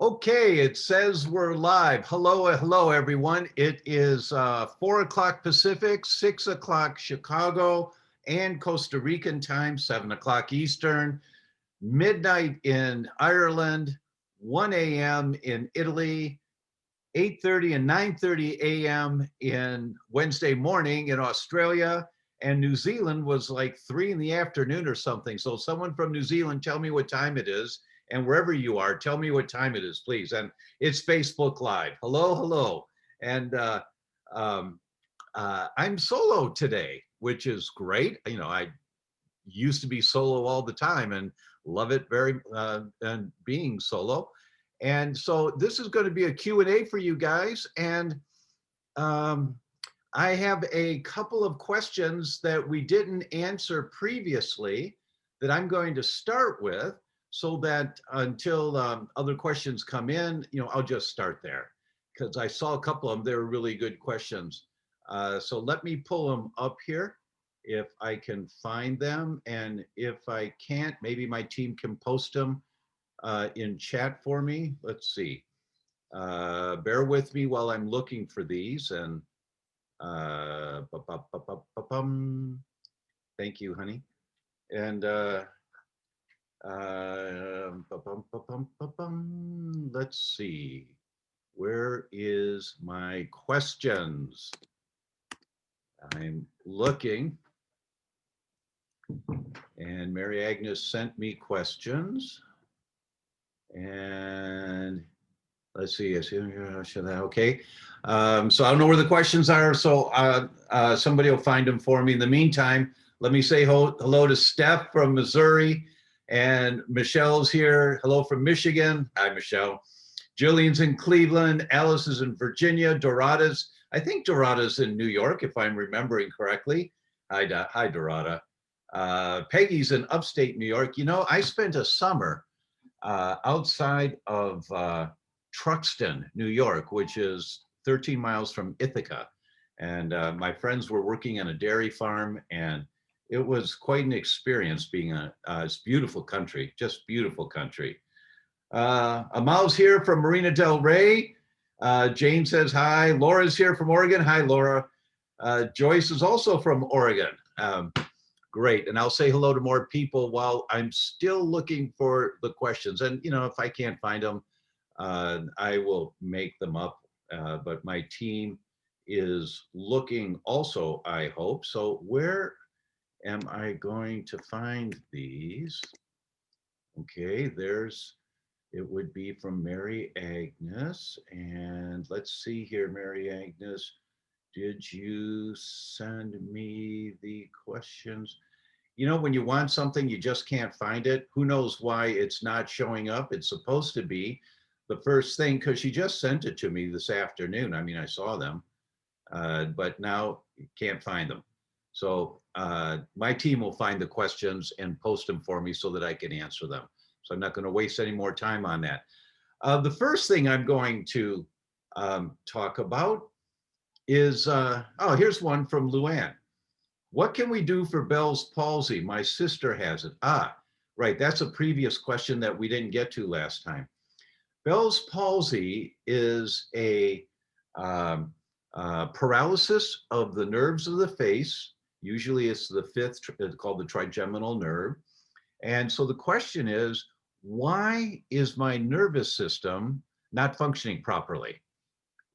Okay, it says we're live. Hello, everyone. It is 4 o'clock Pacific, 6 o'clock Chicago and Costa Rican time, 7 o'clock Eastern, midnight in Ireland, 1 a.m. in Italy, 8:30 and 9:30 a.m. in Wednesday morning in Australia, and New Zealand was like 3 in the afternoon or something. So someone from New Zealand, tell me what time it is. And wherever you are, tell me what time it is, please. And it's Facebook Live. Hello. And I'm solo today, which is great. You know, I used to be solo all the time and love it and being solo. And so this is going to be a Q&A for you guys. And I have a couple of questions that we didn't answer previously that I'm going to start with, so that until other questions come in, you know, I'll just start there because I saw a couple of them. They were really good questions. So let me pull them up here if I can find them. And if I can't, maybe my team can post them in chat for me. Let's see. Bear with me while I'm looking for these. And thank you, honey. And let's see. Where is my questions? I'm looking. And Mary Agnes sent me questions. And let's see. Okay. So I don't know where the questions are. So somebody will find them for me. In the meantime, let me say hello to Steph from Missouri. And Michelle's here. Hello from Michigan. Hi, Michelle. Jillian's in Cleveland. Alice is in Virginia. Dorada's, I think Dorada's in New York, if I'm remembering correctly. Hi, Dorada. Peggy's in upstate New York. You know, I spent a summer outside of Truxton, New York, which is 13 miles from Ithaca. And my friends were working on a dairy farm, and it was quite an experience being it's beautiful country, just beautiful country. Amal's here from Marina Del Rey. Jane says hi. Laura's here from Oregon. Hi, Laura. Joyce is also from Oregon. Great. And I'll say hello to more people while I'm still looking for the questions. And, you know, if I can't find them, I will make them up. But my team is looking also, I hope. So where am I going to find these? Okay, it would be from Mary Agnes. And let's see here, Mary Agnes. Did you send me the questions? You know, when you want something, you just can't find it. Who knows why it's not showing up? It's supposed to be the first thing, because she just sent it to me this afternoon. I mean, I saw them, but now you can't find them. So my team will find the questions and post them for me so that I can answer them. So I'm not going to waste any more time on that. The first thing I'm going to talk about is, here's one from Luann. What can we do for Bell's palsy? My sister has it. Right, that's a previous question that we didn't get to last time. Bell's palsy is a paralysis of the nerves of the face. Usually it's the fifth, it's called the trigeminal nerve. And so the question is, why is my nervous system not functioning properly?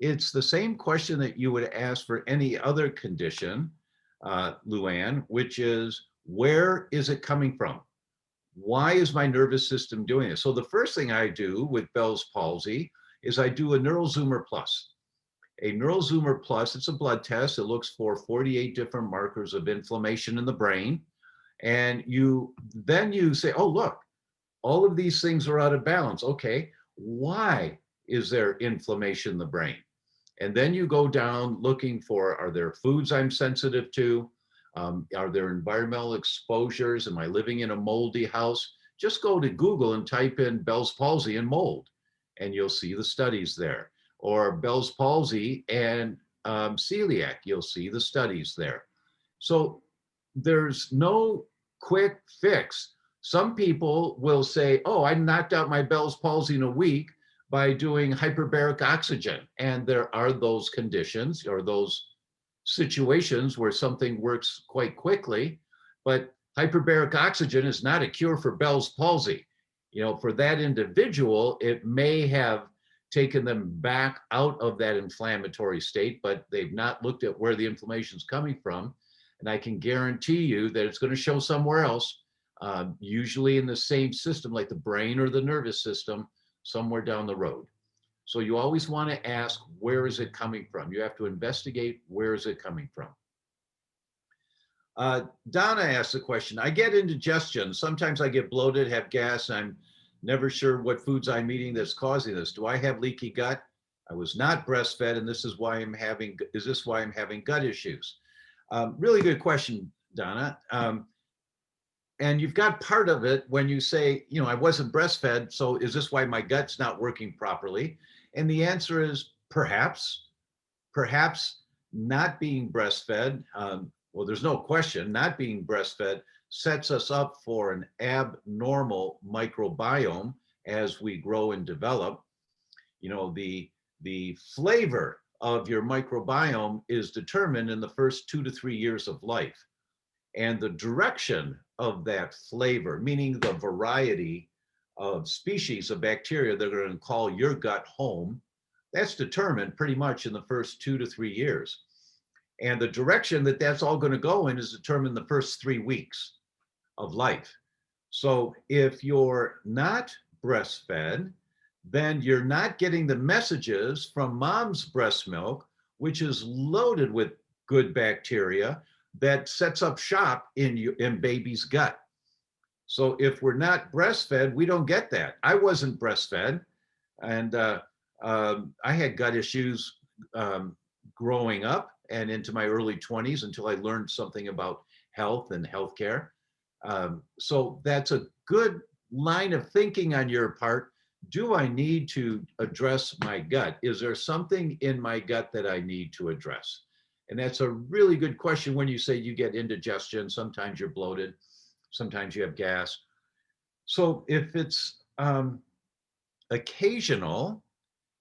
It's the same question that you would ask for any other condition, Luann, which is, where is it coming from? Why is my nervous system doing this? So the first thing I do with Bell's palsy is I do a Neural Zoomer Plus. A Neural Zoomer Plus, it's a blood test. It looks for 48 different markers of inflammation in the brain. And then you say, oh, look, all of these things are out of balance. Okay, why is there inflammation in the brain? And then you go down looking for, are there foods I'm sensitive to? Are there environmental exposures? Am I living in a moldy house? Just go to Google and type in Bell's palsy and mold, and you'll see the studies there. Or Bell's palsy and celiac, you'll see the studies there. So there's no quick fix. Some people will say, oh, I knocked out my Bell's palsy in a week, by doing hyperbaric oxygen. And there are those conditions or those situations where something works quite quickly, but hyperbaric oxygen is not a cure for Bell's palsy. For that individual, it may have taken them back out of that inflammatory state, but they've not looked at where the inflammation is coming from. And I can guarantee you that it's going to show somewhere else, usually in the same system, like the brain or the nervous system, somewhere down the road. So you always want to ask, where is it coming from? You have to investigate, where is it coming from? Donna asked the question, I get indigestion. Sometimes I get bloated, have gas. I'm never sure what foods I'm eating that's causing this. Do I have leaky gut? I was not breastfed, and this is why I'm having, is this why I'm having gut issues? Really good question, Donna. And you've got part of it when you say, I wasn't breastfed, so is this why my gut's not working properly? And the answer is perhaps not being breastfed, well, there's no question, not being breastfed sets us up for an abnormal microbiome as we grow and develop. The flavor of your microbiome is determined in the first 2 to 3 years of life. And the direction of that flavor, meaning the variety of species of bacteria that are going to call your gut home, that's determined pretty much in the first 2 to 3 years. And the direction that that's all going to go in is determined the first 3 weeks of life. So if you're not breastfed, then you're not getting the messages from mom's breast milk, which is loaded with good bacteria that sets up shop in baby's gut. So if we're not breastfed, we don't get that. I wasn't breastfed, and I had gut issues growing up and into my early 20s until I learned something about health and healthcare. So that's a good line of thinking on your part. Do I need to address my gut? Is there something in my gut that I need to address? And that's a really good question when you say you get indigestion. Sometimes you're bloated, sometimes you have gas. So if it's occasional,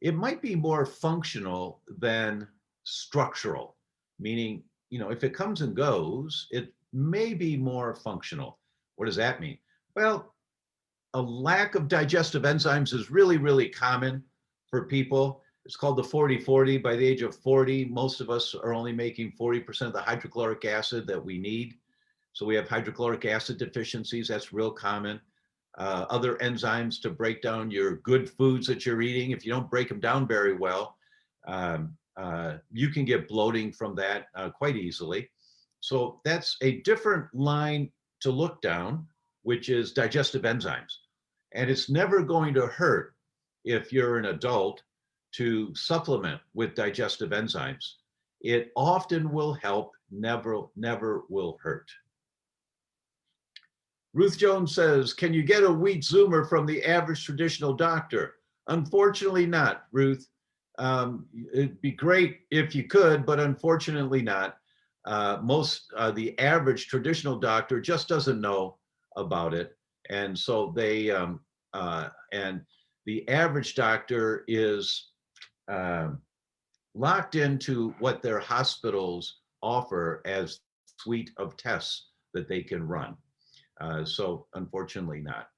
it might be more functional than structural, meaning, if it comes and goes, it may be more functional. What does that mean? Well, a lack of digestive enzymes is really, really common for people. It's called the 40-40. By the age of 40, most of us are only making 40% of the hydrochloric acid that we need. So we have hydrochloric acid deficiencies. That's real common. Other enzymes to break down your good foods that you're eating. If you don't break them down very well, you can get bloating from that quite easily. So that's a different line to look down, which is digestive enzymes. And it's never going to hurt if you're an adult to supplement with digestive enzymes. It often will help, never will hurt. Ruth Jones says, can you get a wheat zoomer from the average traditional doctor? Unfortunately not, Ruth. It'd be great if you could, but unfortunately not. The average traditional doctor just doesn't know about it. And so and the average doctor is locked into what their hospitals offer as suite of tests that they can run. So unfortunately not.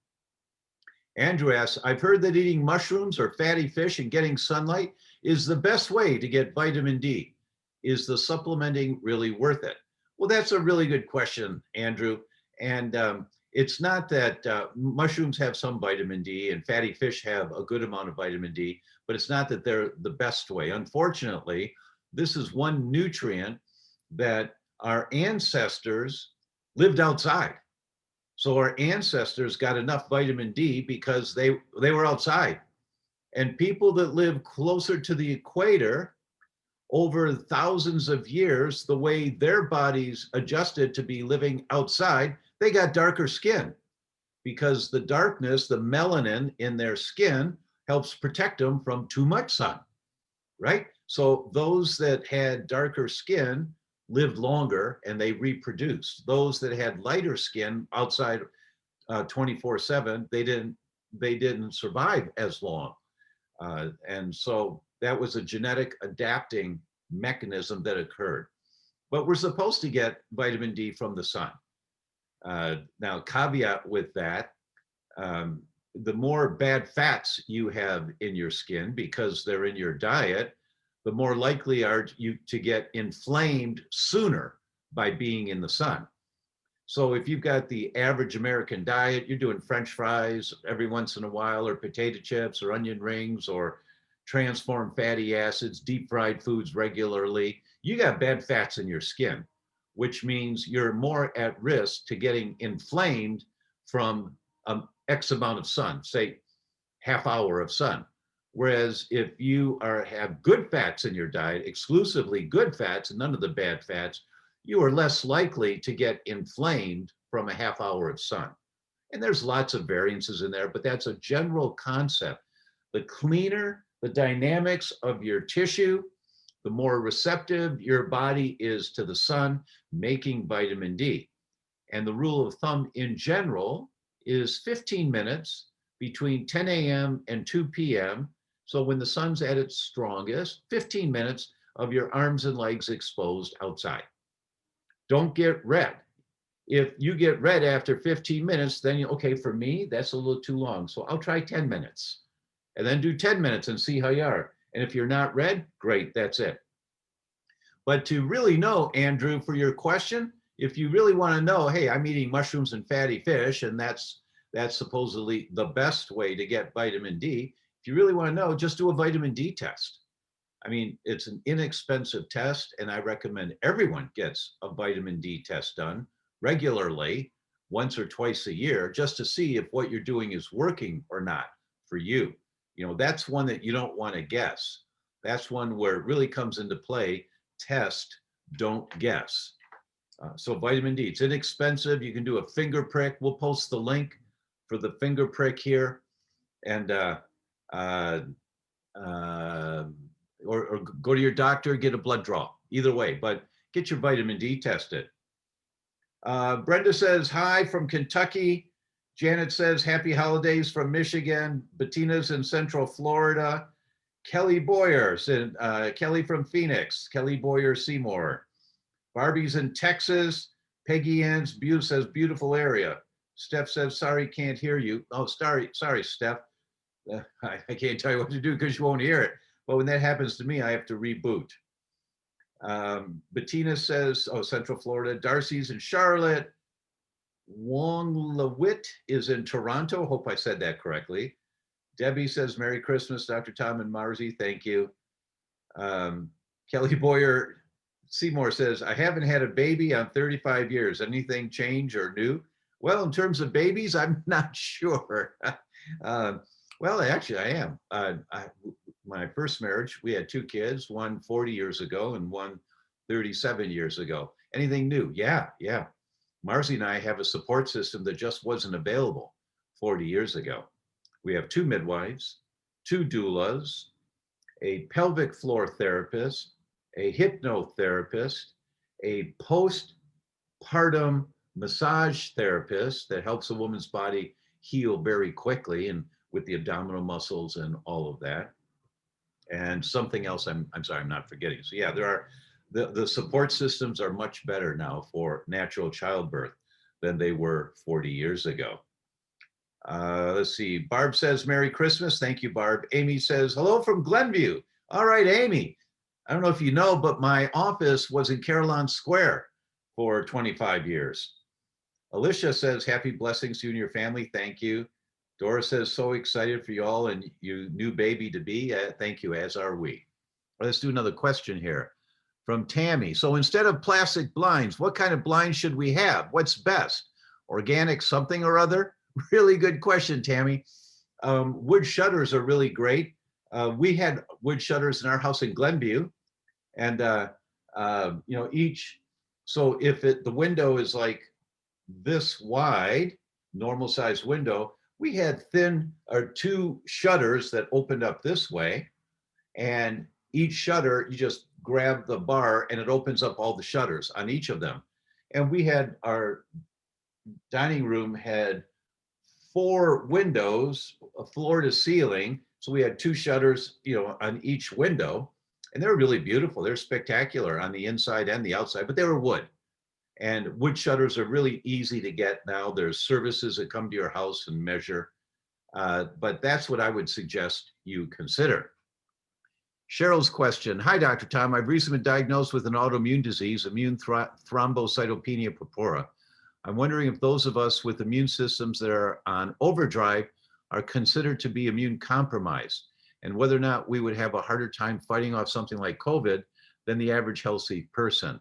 Andrew asks, I've heard that eating mushrooms or fatty fish and getting sunlight is the best way to get vitamin D. Is the supplementing really worth it? Well, that's a really good question, Andrew. And it's not that mushrooms have some vitamin D and fatty fish have a good amount of vitamin D, but it's not that they're the best way. Unfortunately, this is one nutrient that our ancestors lived outside. So our ancestors got enough vitamin D because they were outside. And people that live closer to the equator over thousands of years, the way their bodies adjusted to be living outside, they got darker skin because the darkness, the melanin in their skin helps protect them from too much sun, right? So those that had darker skin lived longer and they reproduced. Those that had lighter skin outside 24/7, they didn't survive as long. And so that was a genetic adapting mechanism that occurred. But we're supposed to get vitamin D from the sun. Now, caveat with that, the more bad fats you have in your skin because they're in your diet, the more likely are you to get inflamed sooner by being in the sun. So if you've got the average American diet, you're doing French fries every once in a while, or potato chips, or onion rings, or transformed fatty acids, deep fried foods regularly, you got bad fats in your skin, which means you're more at risk to getting inflamed from X amount of sun, say half hour of sun. Whereas if you have good fats in your diet, exclusively good fats, and none of the bad fats, you are less likely to get inflamed from a half hour of sun. And there's lots of variances in there, but that's a general concept. The cleaner the dynamics of your tissue, the more receptive your body is to the sun, making vitamin D. And the rule of thumb in general is 15 minutes between 10 a.m. and 2 p.m. So when the sun's at its strongest, 15 minutes of your arms and legs exposed outside. Don't get red. If you get red after 15 minutes, then okay, for me, that's a little too long. So I'll try 10 minutes and then do 10 minutes and see how you are. And if you're not red, great, that's it. But to really know, Andrew, for your question, if you really want to know, hey, I'm eating mushrooms and fatty fish, and that's supposedly the best way to get vitamin D. If you really want to know, just do a vitamin D test. I mean, it's an inexpensive test, and I recommend everyone gets a vitamin D test done regularly, once or twice a year, just to see if what you're doing is working or not for you. You know, that's one that you don't want to guess. That's one where it really comes into play. Test, don't guess. So vitamin D, it's inexpensive. You can do a finger prick. We'll post the link for the finger prick here. And or go to your doctor, get a blood draw, either way, but get your vitamin D tested. Brenda says, hi from Kentucky. Janet says, happy holidays from Michigan. Bettina's in Central Florida. Kelly Boyer, Kelly from Phoenix. Kelly Boyer Seymour. Barbie's in Texas. Peggy Ann says, beautiful area. Steph says, sorry, can't hear you. Oh, sorry, Steph. I can't tell you what to do because you won't hear it. But when that happens to me, I have to reboot. Bettina says, oh, Central Florida. Darcy's in Charlotte. Wong LeWitt is in Toronto. Hope I said that correctly. Debbie says, Merry Christmas, Dr. Tom and Marzi. Thank you. Kelly Boyer Seymour says, I haven't had a baby on 35 years. Anything change or new? Well, in terms of babies, I'm not sure. Well, actually, I am. My first marriage, we had 2 kids, one 40 years ago and one 37 years ago. Anything new? Yeah. Marcy and I have a support system that just wasn't available 40 years ago. We have 2 midwives, 2 doulas, a pelvic floor therapist, a hypnotherapist, a postpartum massage therapist that helps a woman's body heal very quickly and with the abdominal muscles and all of that. And something else I'm sorry, I'm not forgetting. So yeah, there are, the support systems are much better now for natural childbirth than they were 40 years ago. Let's see, Barb says, Merry Christmas. Thank you, Barb. Amy says, hello from Glenview. All right, Amy. I don't know if you know, but my office was in Carillon Square for 25 years. Alicia says, happy blessings to you and your family. Thank you. Dora says, so excited for you all and you new baby to be. Thank you, as are we. Let's do another question here from Tammy. So instead of plastic blinds, what kind of blinds should we have? What's best? Organic something or other? Really good question, Tammy. Wood shutters are really great. We had wood shutters in our house in Glenview, and you know, so if the window is like this wide, normal size window, we had 2 shutters that opened up this way, and each shutter, you just grab the bar and it opens up all the shutters on each of them. And we had, our dining room had 4 windows, floor to ceiling. So we had 2 shutters, on each window, and they were really beautiful. They're spectacular on the inside and the outside, but they were wood. And wood shutters are really easy to get now. There's services that come to your house and measure. But that's what I would suggest you consider. Cheryl's question. Hi, Dr. Tom. I've recently been diagnosed with an autoimmune disease, immune thrombocytopenia purpura. I'm wondering if those of us with immune systems that are on overdrive are considered to be immune compromised, and whether or not we would have a harder time fighting off something like COVID than the average healthy person.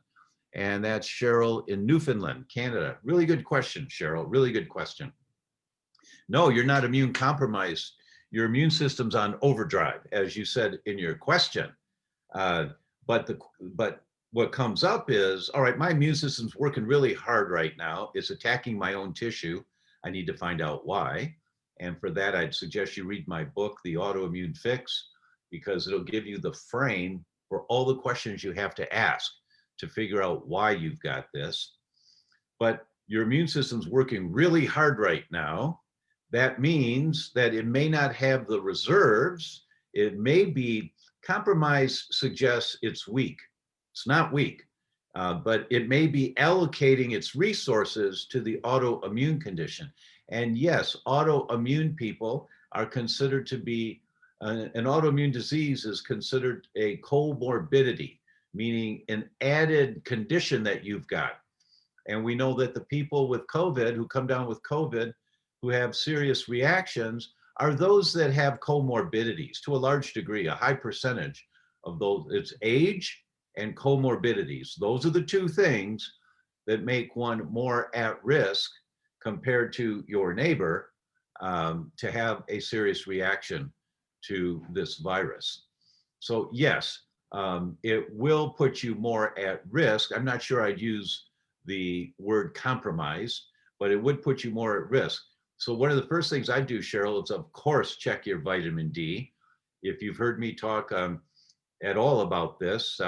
And that's Cheryl in Newfoundland, Canada. Really good question, Cheryl. Really good question. No, you're not immune compromised. Your immune system's on overdrive, as you said in your question. But what comes up is, all right, my immune system's working really hard right now. It's attacking my own tissue. I need to find out why. And for that, I'd suggest you read my book, The Autoimmune Fix, because it'll give you the frame for all the questions you have to ask to figure out why you've got this. But your immune system's working really hard right now. That means that it may not have the reserves. It may be compromise suggests it's weak. It's not weak, but it may be allocating its resources to the autoimmune condition. And yes, autoimmune people are considered to be, an autoimmune disease is considered a comorbidity, meaning an added condition that you've got. And we know that the people with COVID, who come down with COVID, who have serious reactions, are those that have comorbidities to a large degree, a high percentage of those. It's age and comorbidities. Those are the 2 things that make one more at risk compared to your neighbor to have a serious reaction to this virus. So yes, it will put you more at risk. I'm not sure I'd use the word compromise, but it would put you more at risk. So one of the first things I do, Cheryl, is of course check your vitamin D. If you've heard me talk at all about this,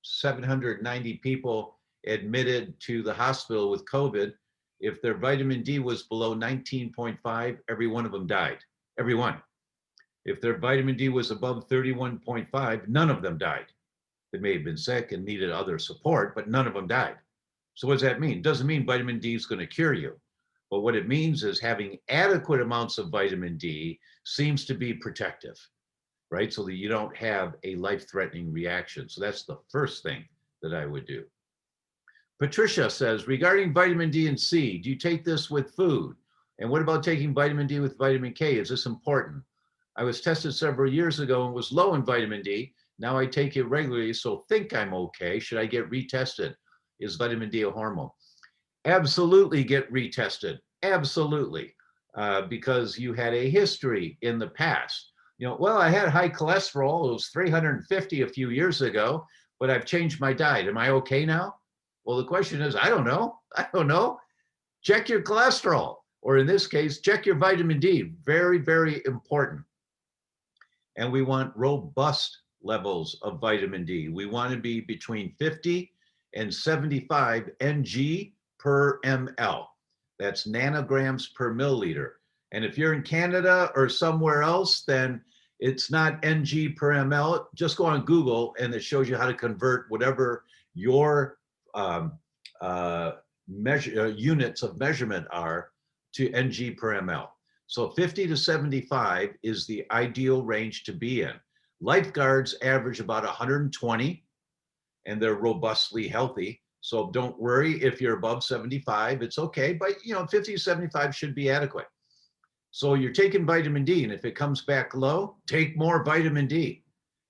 790 people admitted to the hospital with COVID. If their vitamin D was below 19.5, every one of them died. Every one. If their vitamin D was above 31.5, none of them died. They may have been sick and needed other support, but none of them died. So what does that mean? It doesn't mean vitamin D is going to cure you. But what it means is having adequate amounts of vitamin D seems to be protective, right? So that you don't have a life-threatening reaction. So that's the first thing that I would do. Patricia says, regarding vitamin D and C, do you take this with food? And what about taking vitamin D with vitamin K? Is this important? I was tested several years ago and was low in vitamin D. Now I take it regularly, so think I'm okay. Should I get retested? Is vitamin D a hormone? Absolutely get retested. Absolutely. Because you had a history in the past. Well, I had high cholesterol. It was 350 a few years ago, but I've changed my diet. Am I okay now? Well, the question is, I don't know. I don't know. Check your cholesterol, or in this case, check your vitamin D. Very, very important. And we want robust levels of vitamin D. We want to be between 50 and 75 ng per ml. That's nanograms per milliliter. And if you're in Canada or somewhere else, then it's not ng per ml. Just go on Google and it shows you how to convert whatever your units of measurement are to ng per ml. So 50 to 75 is the ideal range to be in. Lifeguards average about 120 and they're robustly healthy. So don't worry if you're above 75, it's okay, but 50 to 75 should be adequate. So you're taking vitamin D, and if it comes back low, take more vitamin D.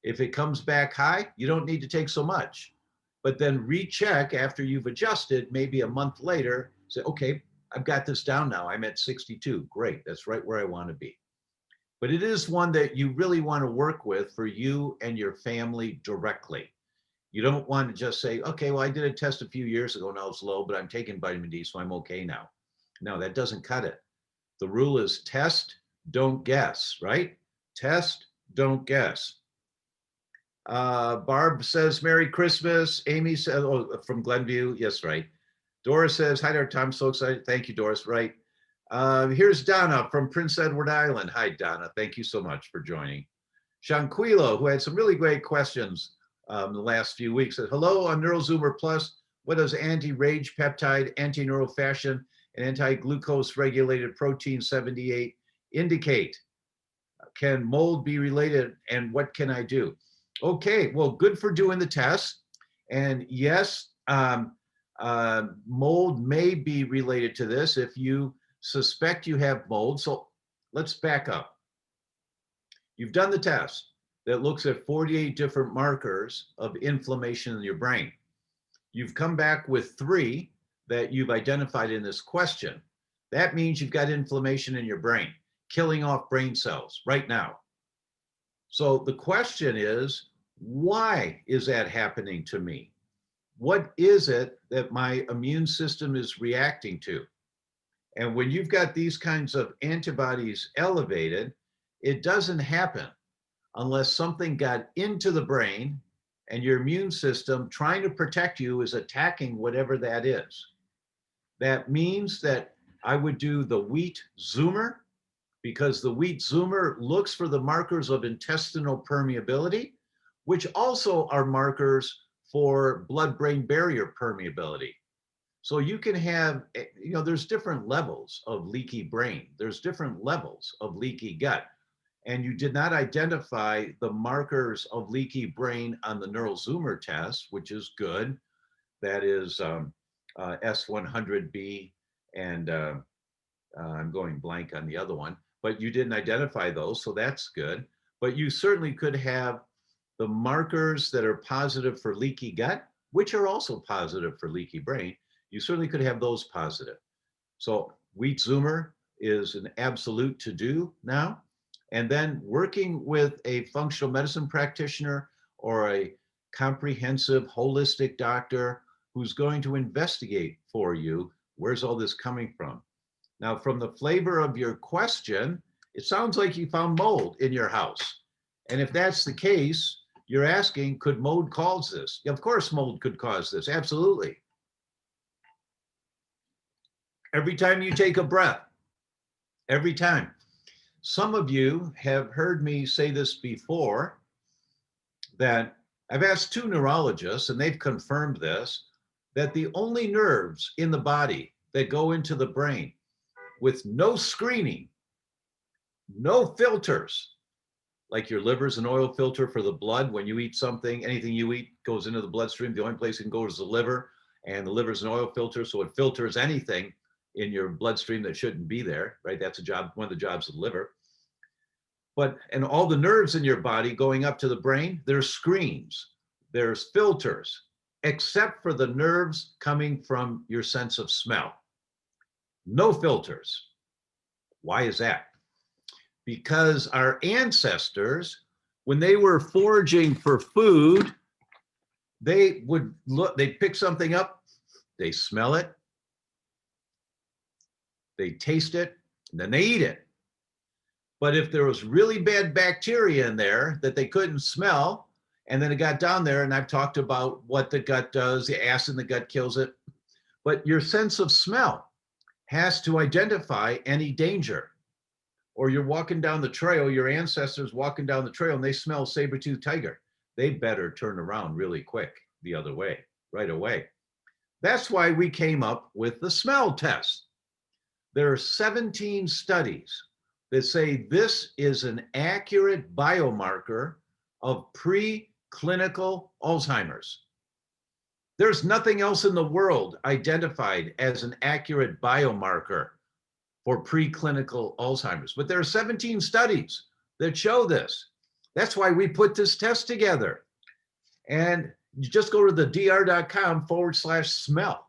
If it comes back high, you don't need to take so much. But then recheck after you've adjusted, maybe a month later, say, okay, I've got this down now. I'm at 62. Great, that's right where I want to be. But it is one that you really want to work with for you and your family directly. You don't want to just say, okay, well, I did a test a few years ago and I was low, but I'm taking vitamin D, so I'm okay now. No, that doesn't cut it. The rule is test, don't guess, right? Test, don't guess. Barb says, Merry Christmas. Amy says, oh, from Glenview. Yes, right. Doris says, hi there, Tom. So excited. Thank you, Doris. Right. Here's Donna from Prince Edward Island. Hi, Donna. Thank you so much for joining. Shanquilo, who had some really great questions the last few weeks, said, hello, on NeuroZoomer Plus. What does anti-rage peptide, anti-neurofasciin, and anti-glucose regulated protein 78 indicate? Can mold be related, and what can I do? Okay, well, good for doing the test. And yes, mold may be related to this if you suspect you have mold. So let's back up. You've done the test that looks at 48 different markers of inflammation in your brain. You've come back with 3 that you've identified in this question. That means you've got inflammation in your brain, killing off brain cells right now. So the question is, why is that happening to me? What is it that my immune system is reacting to? And when you've got these kinds of antibodies elevated, it doesn't happen unless something got into the brain and your immune system trying to protect you is attacking whatever that is. That means that I would do the wheat zoomer, because the wheat zoomer looks for the markers of intestinal permeability, which also are markers for blood-brain barrier permeability. So you can have, there's different levels of leaky brain. There's different levels of leaky gut. And you did not identify the markers of leaky brain on the NeuroZoomer test, which is good. That is S100B, and I'm going blank on the other one, but you didn't identify those, so that's good. But you certainly could have the markers that are positive for leaky gut, which are also positive for leaky brain. You certainly could have those positive. So wheat zoomer is an absolute to do now. And then working with a functional medicine practitioner or a comprehensive holistic doctor who's going to investigate for you, where's all this coming from? Now, from the flavor of your question, it sounds like you found mold in your house. And if that's the case, you're asking, could mold cause this? Of course, mold could cause this, absolutely. Every time you take a breath, every time. Some of you have heard me say this before, that I've asked 2 neurologists, and they've confirmed this, that the only nerves in the body that go into the brain with no screening, no filters, like your liver's an oil filter for the blood. When you eat something, anything you eat goes into the bloodstream. The only place it can go is the liver, and the liver's an oil filter, so it filters anything in your bloodstream that shouldn't be there, right? That's a job, one of the jobs of the liver. But, and all the nerves in your body going up to the brain, there's screens, there's filters, except for the nerves coming from your sense of smell. No filters. Why is that? Because our ancestors, when they were foraging for food, they would look, they pick something up, they smell it, they taste it, and then they eat it. But if there was really bad bacteria in there that they couldn't smell, and then it got down there, and I've talked about what the gut does, the acid in the gut kills it, but your sense of smell has to identify any danger. Or you're walking down the trail, your ancestors walking down the trail, and they smell saber-toothed tiger. They better turn around really quick the other way, right away. That's why we came up with the smell test. There are 17 studies that say this is an accurate biomarker of preclinical Alzheimer's. There's nothing else in the world identified as an accurate biomarker for preclinical Alzheimer's, but there are 17 studies that show this. That's why we put this test together. And you just go to the DRTOMOBRYANGLUTENFREE,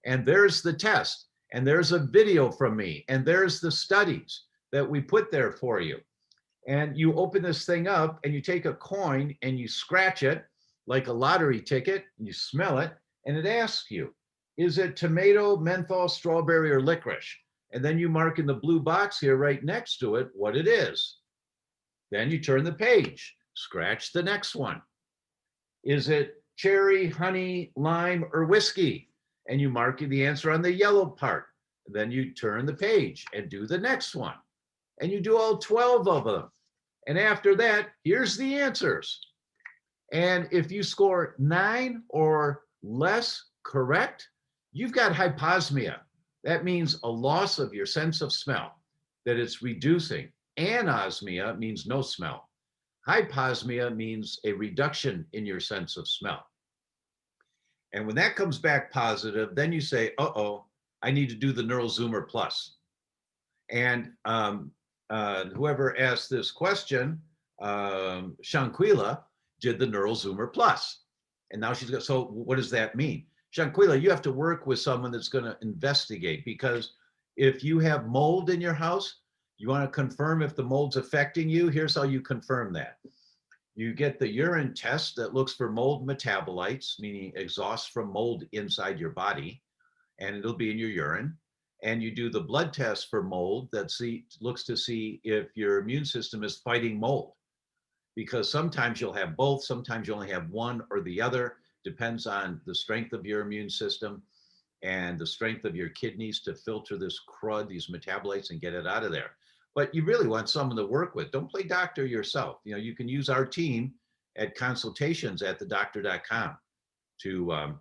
and there's the test, and there's a video from me, and there's the studies that we put there for you. And you open this thing up, and you take a coin and you scratch it like a lottery ticket, you smell it, and it asks you, is it tomato, menthol, strawberry, or licorice? And then you mark in the blue box here right next to it what it is. Then you turn the page, scratch the next one. Is it cherry, honey, lime, or whiskey? And you mark the answer on the yellow part. Then you turn the page and do the next one. And you do all 12 of them. And after that, here's the answers. And if you score 9 or less correct, you've got hyposmia. That means a loss of your sense of smell, that it's reducing. Anosmia means no smell. Hyposmia means a reduction in your sense of smell. And when that comes back positive, then you say, uh-oh, I need to do the Neural Zoomer Plus. And whoever asked this question, Shanquila, did the Neural Zoomer Plus. And now she's got, so what does that mean? Shanquila, you have to work with someone that's going to investigate, because if you have mold in your house, you want to confirm if the mold's affecting you. Here's how you confirm that. You get the urine test that looks for mold metabolites, meaning exhaust from mold inside your body, and it'll be in your urine. And you do the blood test for mold that looks to see if your immune system is fighting mold. Because sometimes you'll have both, sometimes you only have one or the other, depends on the strength of your immune system and the strength of your kidneys to filter this crud, these metabolites, and get it out of there. But you really want someone to work with. Don't play doctor yourself. You know, you can use our team at consultations at theDr.com to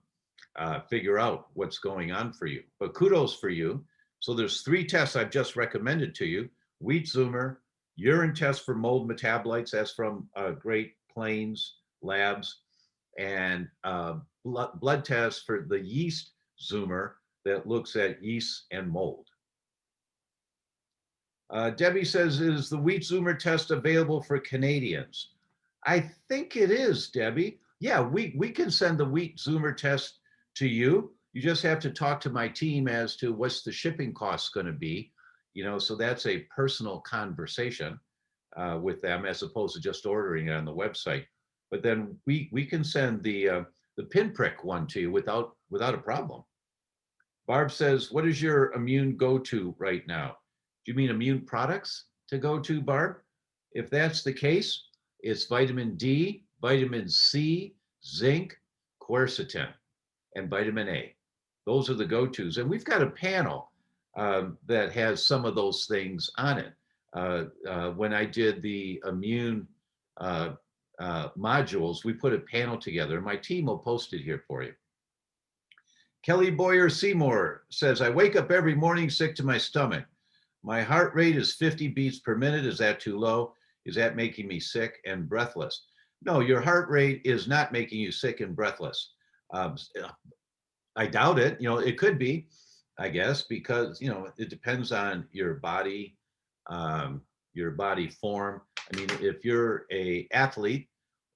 figure out what's going on for you. But kudos for you. So there's 3 tests I've just recommended to you: Wheat Zoomer, urine test for mold metabolites, that's from Great Plains Labs, and blood test for the yeast Zoomer that looks at yeast and mold. Debbie says, is the Wheat Zoomer test available for Canadians? I think it is, Debbie. Yeah, we can send the Wheat Zoomer test to you. You just have to talk to my team as to what's the shipping costs going to be. You know, so that's a personal conversation with them, as opposed to just ordering it on the website. But then we can send the pinprick one to you without a problem. Barb says, what is your immune go-to right now? Do you mean immune products to go to, Barb? If that's the case, it's vitamin D, vitamin C, zinc, quercetin, and vitamin A. Those are the go-tos. And we've got a panel that has some of those things on it. When I did the immune modules, we put a panel together, and my team will post it here for you. Kelly Boyer Seymour says, I wake up every morning sick to my stomach. My heart rate is 50 beats per minute. Is that too low? Is that making me sick and breathless? No, your heart rate is not making you sick and breathless. I doubt it. You know, it could be, I guess, because, you know, it depends on your body form. I mean, if you're an athlete,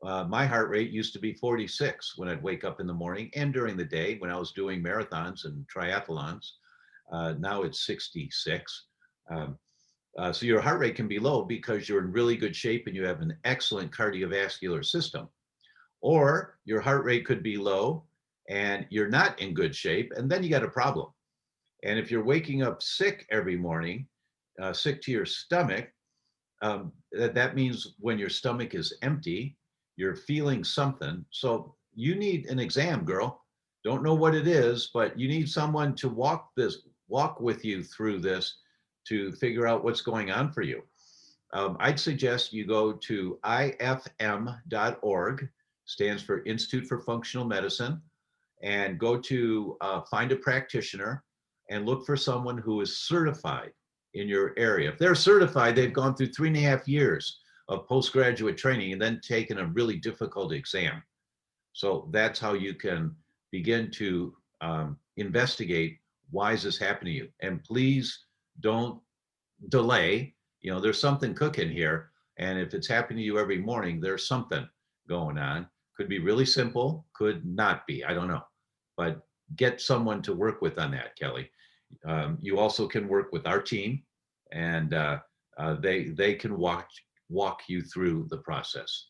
my heart rate used to be 46 when I'd wake up in the morning and during the day when I was doing marathons and triathlons. Now it's 66. So your heart rate can be low because you're in really good shape and you have an excellent cardiovascular system. Or your heart rate could be low and you're not in good shape, and then you got a problem. And if you're waking up sick every morning, sick to your stomach, that means when your stomach is empty, you're feeling something. So you need an exam, girl. Don't know what it is, but you need someone to walk with you through this to figure out what's going on for you. I'd suggest you go to ifm.org, stands for Institute for Functional Medicine, and go to find a practitioner and look for someone who is certified in your area. If they're certified, they've gone through 3.5 years of postgraduate training and then taken a really difficult exam. So that's how you can begin to investigate, why is this happening to you? And please don't delay. You know, there's something cooking here. And if it's happening to you every morning, there's something going on. Could be really simple, could not be, I don't know. But get someone to work with on that, Kelly. You also can work with our team, and they can walk you through the process.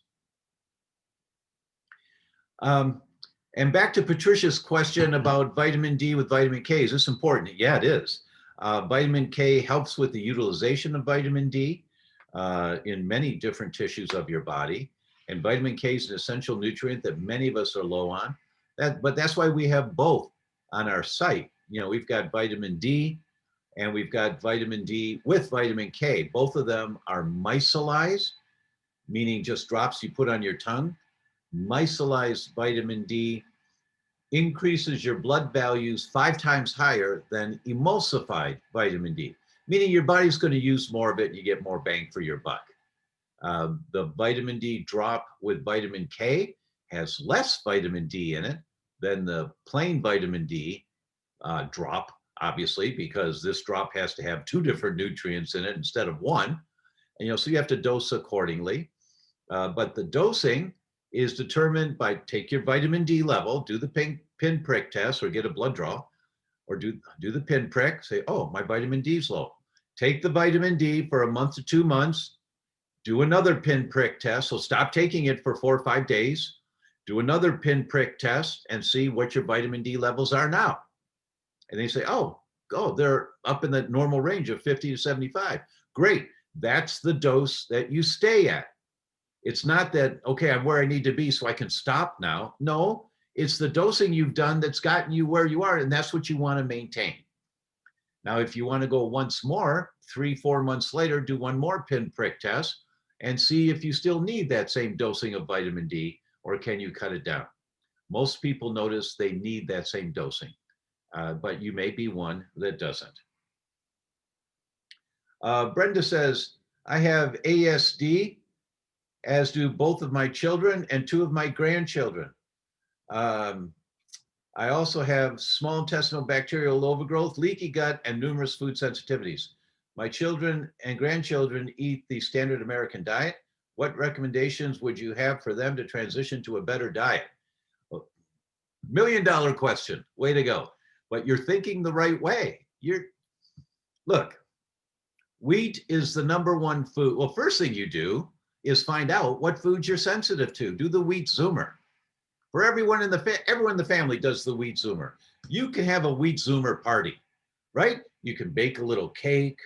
And back to Patricia's question about vitamin D with vitamin K. Is this important? Yeah, it is. Vitamin K helps with the utilization of vitamin D in many different tissues of your body. And vitamin K is an essential nutrient that many of us are low on. But that's why we have both on our site. You know, we've got vitamin D and we've got vitamin D with vitamin K. Both of them are micellized, meaning just drops you put on your tongue. Micellized vitamin D increases your blood values 5 times higher than emulsified vitamin D, meaning your body's going to use more of it and you get more bang for your buck. The vitamin D drop with vitamin K has less vitamin D in it than the plain vitamin D drop, obviously, because this drop has to have 2 different nutrients in it instead of 1. And, so you have to dose accordingly. But the dosing is determined by take your vitamin D level, do the pin prick test or get a blood draw, or do the pin prick, say, oh, my vitamin D's low. Take the vitamin D for a month to 2 months, do another pin prick test. So stop taking it for 4 or 5 days, do another pin prick test and see what your vitamin D levels are now. And they say, oh, they're up in the normal range of 50 to 75. Great. That's the dose that you stay at. It's not that, okay, I'm where I need to be so I can stop now. No, it's the dosing you've done that's gotten you where you are, and that's what you want to maintain. Now, if you want to go once more, 3-4 months later, do one more pin prick test and see if you still need that same dosing of vitamin D, or can you cut it down? Most people notice they need that same dosing, but you may be one that doesn't. Brenda says, I have ASD, as do both of my children and 2 of my grandchildren. I also have small intestinal bacterial overgrowth, leaky gut, and numerous food sensitivities. My children and grandchildren eat the standard American diet. What recommendations would you have for them to transition to a better diet? Well, $1 million question. Way to go. But you're thinking the right way. Look, wheat is the #1 food. Well, first thing you do is find out what foods you're sensitive to. Do the wheat zoomer. For everyone in the family does the wheat zoomer. You can have a wheat zoomer party, right? You can bake a little cake,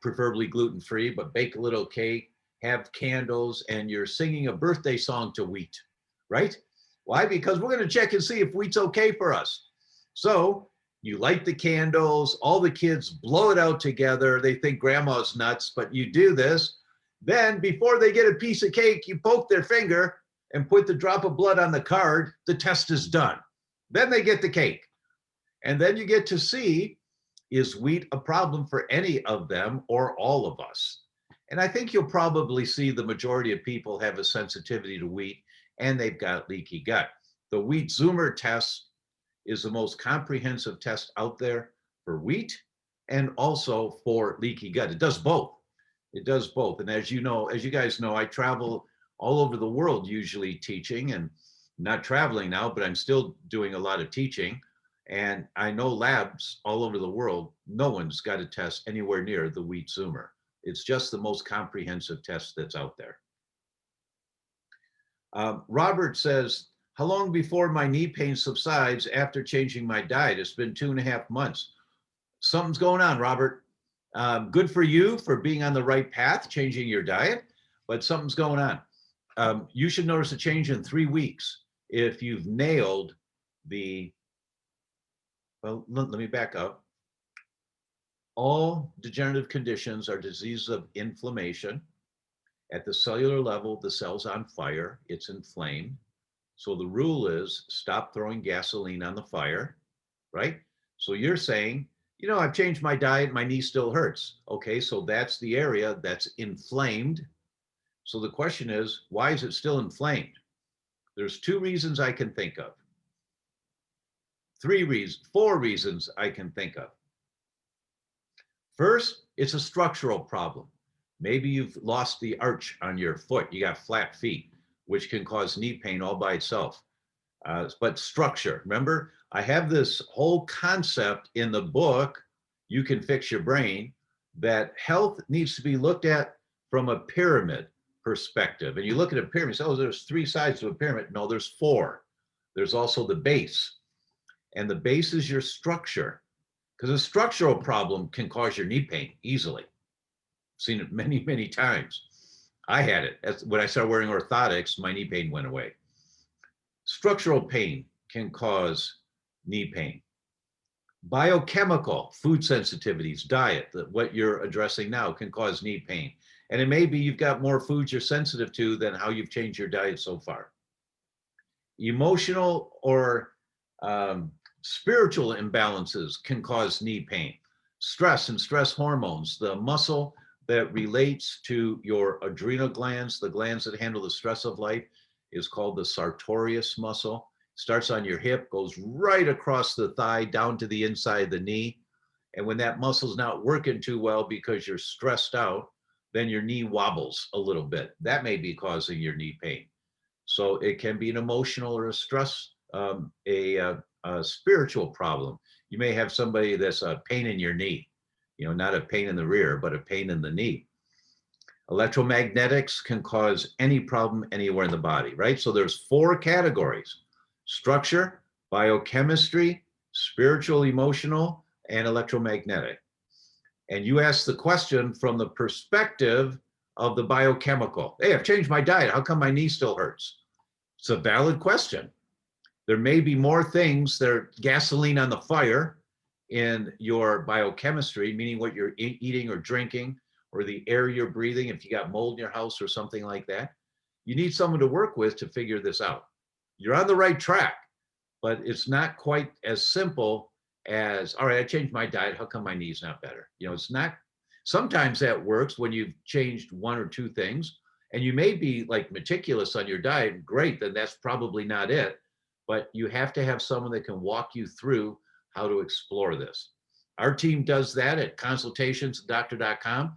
preferably gluten-free, but bake a little cake, have candles, and you're singing a birthday song to wheat, right? Why? Because we're going to check and see if wheat's okay for us. So you light the candles, all the kids blow it out together. They think grandma's nuts, but you do this. Then before they get a piece of cake, you poke their finger and put the drop of blood on the card. The test is done. Then they get the cake. And then you get to see, is wheat a problem for any of them or all of us? And I think you'll probably see the majority of people have a sensitivity to wheat and they've got leaky gut. The wheat zoomer test is the most comprehensive test out there for wheat and also for leaky gut. It does both. It does both. And as you guys know, I travel all over the world usually teaching, and not traveling now, but I'm still doing a lot of teaching. And I know labs all over the world, no one's got a test anywhere near the wheat zoomer. It's just the most comprehensive test that's out there. Robert says, how long before my knee pain subsides after changing my diet? It's been 2.5 months. Something's going on, Robert. Good for you for being on the right path, changing your diet, but something's going on. You should notice a change in 3 weeks if you've nailed well, let me back up. All degenerative conditions are diseases of inflammation. At the cellular level, the cell's on fire, it's inflamed. So the rule is stop throwing gasoline on the fire, right? So you're saying, I've changed my diet, my knee still hurts. Okay, so that's the area that's inflamed. So the question is, why is it still inflamed? There's 2 reasons I can think of. 4 reasons I can think of. First, it's a structural problem. Maybe you've lost the arch on your foot. You got flat feet, which can cause knee pain all by itself. But structure, remember, I have this whole concept in the book, You Can Fix Your Brain, that health needs to be looked at from a pyramid perspective. And you look at a pyramid, say, oh, there's 3 sides to a pyramid. No, there's 4. There's also the base. And the base is your structure. Because a structural problem can cause your knee pain easily. I've seen it many, many times. I had it. When I started wearing orthotics, my knee pain went away. Structural pain can cause knee pain. Biochemical, food sensitivities, diet, what you're addressing now can cause knee pain. And it may be you've got more foods you're sensitive to than how you've changed your diet so far. Emotional or spiritual imbalances can cause knee pain. Stress and stress hormones, the muscle that relates to your adrenal glands, the glands that handle the stress of life, is called the sartorius muscle. Starts on your hip, goes right across the thigh down to the inside of the knee. And when that muscle's not working too well because you're stressed out, then your knee wobbles a little bit. That may be causing your knee pain. So it can be an emotional or a stress, a spiritual problem. You may have somebody that's a pain in your knee, not a pain in the rear, but a pain in the knee. Electromagnetics can cause any problem anywhere in the body, right? So there's 4 categories: structure, biochemistry, spiritual, emotional, and electromagnetic. And you ask the question from the perspective of the biochemical. Hey, I've changed my diet. How come my knee still hurts? It's a valid question. There may be more things that are gasoline on the fire in your biochemistry, meaning what you're eating or drinking, or the air you're breathing, if you got mold in your house or something like that. You need someone to work with to figure this out. You're on the right track, but it's not quite as simple as, all right, I changed my diet. How come my knee's not better? It's not. Sometimes that works when you've changed 1 or 2 things, and you may be like meticulous on your diet. Great, then that's probably not it. But you have to have someone that can walk you through how to explore this. Our team does that at consultations, theDr.com,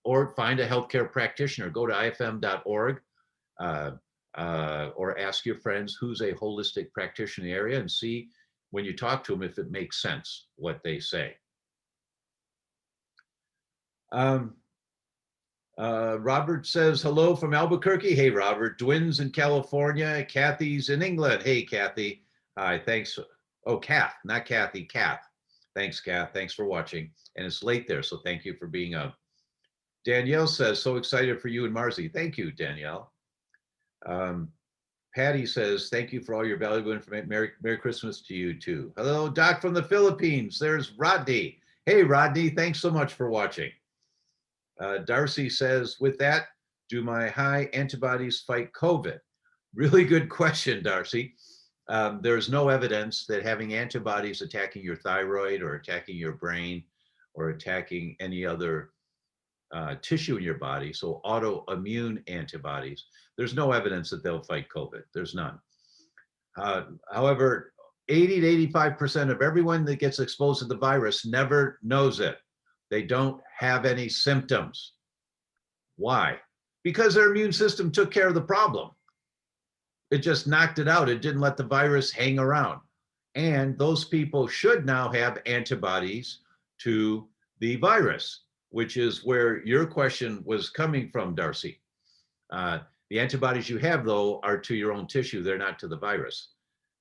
or find a healthcare practitioner. Go to ifm.org or ask your friends who's a holistic practitioner in the area and see when you talk to them if it makes sense what they say. Robert says hello from Albuquerque. Hey, Robert. Dwin's in California. Kathy's in England. Hey, Kathy. Hi, thanks. Oh, Kath, not Kathy, Kath. Thanks, Kath. Thanks for watching. And it's late there, so thank you for being up. Danielle says, so excited for you and Marzi. Thank you, Danielle. Patty says, thank you for all your valuable information. Merry Christmas to you too. Hello, Doc from the Philippines. There's Rodney. Hey, Rodney, thanks so much for watching. Darcy says, with that, do my high antibodies fight COVID? Really good question, Darcy. There's no evidence that having antibodies attacking your thyroid or attacking your brain or attacking any other tissue in your body, so autoimmune antibodies, there's no evidence that they'll fight COVID. There's none. However, 80 to 85% of everyone that gets exposed to the virus never knows it. They don't have any symptoms. Why? Because their immune system took care of the problem. It just knocked it out. It didn't let the virus hang around. And those people should now have antibodies to the virus, which is where your question was coming from, Darcy. The antibodies you have, though, are to your own tissue. They're not to the virus.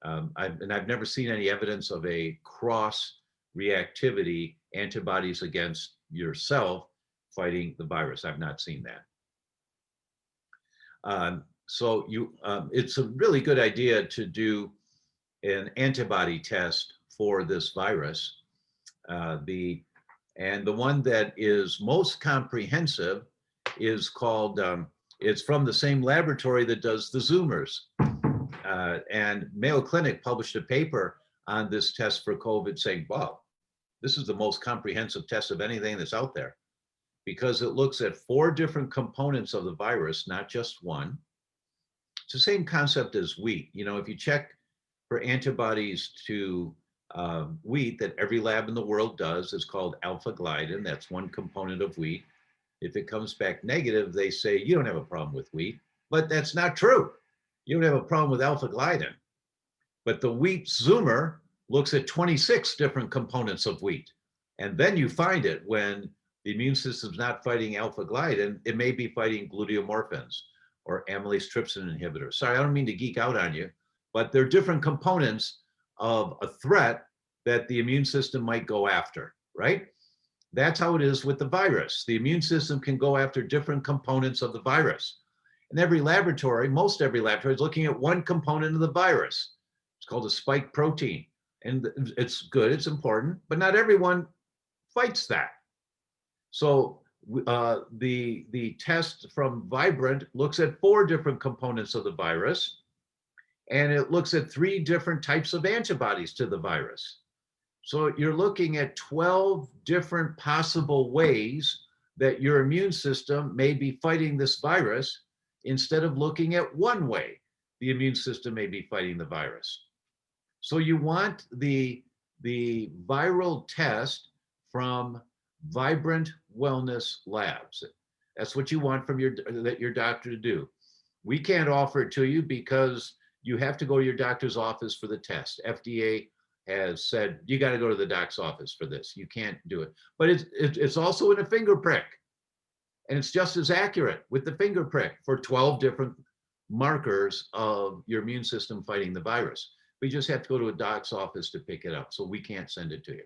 I've never seen any evidence of a cross reactivity, antibodies against yourself fighting the virus. I've not seen that. So it's a really good idea to do an antibody test for this virus. And the one that is most comprehensive is called, it's from the same laboratory that does the Zoomers. And Mayo Clinic published a paper on this test for COVID saying, wow, this is the most comprehensive test of anything that's out there, because it looks at 4 different components of the virus, not just one. It's the same concept as wheat. If you check for antibodies to wheat that every lab in the world does, is called alpha-gliadin. That's one component of wheat. If it comes back negative, they say, you don't have a problem with wheat. But that's not true. You don't have a problem with alpha-gliadin. But the wheat Zoomer looks at 26 different components of wheat. And then you find it when the immune system's not fighting alpha-gliadin, it may be fighting gluteomorphins or amylase trypsin inhibitors. Sorry, I don't mean to geek out on you, but they're different components of a threat that the immune system might go after, right? That's how it is with the virus. The immune system can go after different components of the virus. And every laboratory, most every laboratory, is looking at one component of the virus. It's called a spike protein. And it's good, it's important, but not everyone fights that. So the test from Vibrant looks at 4 different components of the virus, and it looks at 3 different types of antibodies to the virus. So you're looking at 12 different possible ways that your immune system may be fighting this virus, instead of looking at one way the immune system may be fighting the virus. So you want the viral test from Vibrant Wellness Labs. That's what you want from your doctor to do. We can't offer it to you because you have to go to your doctor's office for the test. FDA has said you got to go to the doc's office for this. You can't do it. But it's also in a finger prick, and it's just as accurate with the finger prick for 12 different markers of your immune system fighting the virus. We just have to go to a doc's office to pick it up, so we can't send it to you.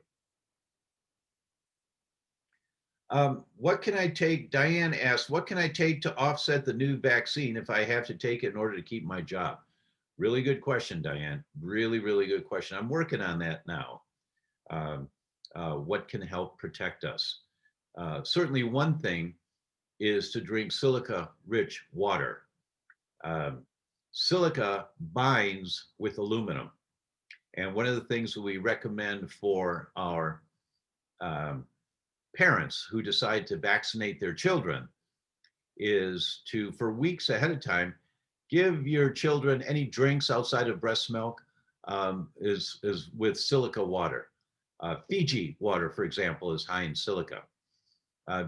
What can I take? Diane asked, what can I take to offset the new vaccine if I have to take it in order to keep my job? Really good question, Diane. Really, really good question. I'm working on that now. What can help protect us? Certainly one thing is to drink silica-rich water. Silica binds with aluminum. And one of the things that we recommend for our parents who decide to vaccinate their children is to, for weeks ahead of time, give your children any drinks outside of breast milk is with silica water. Fiji water, for example, is high in silica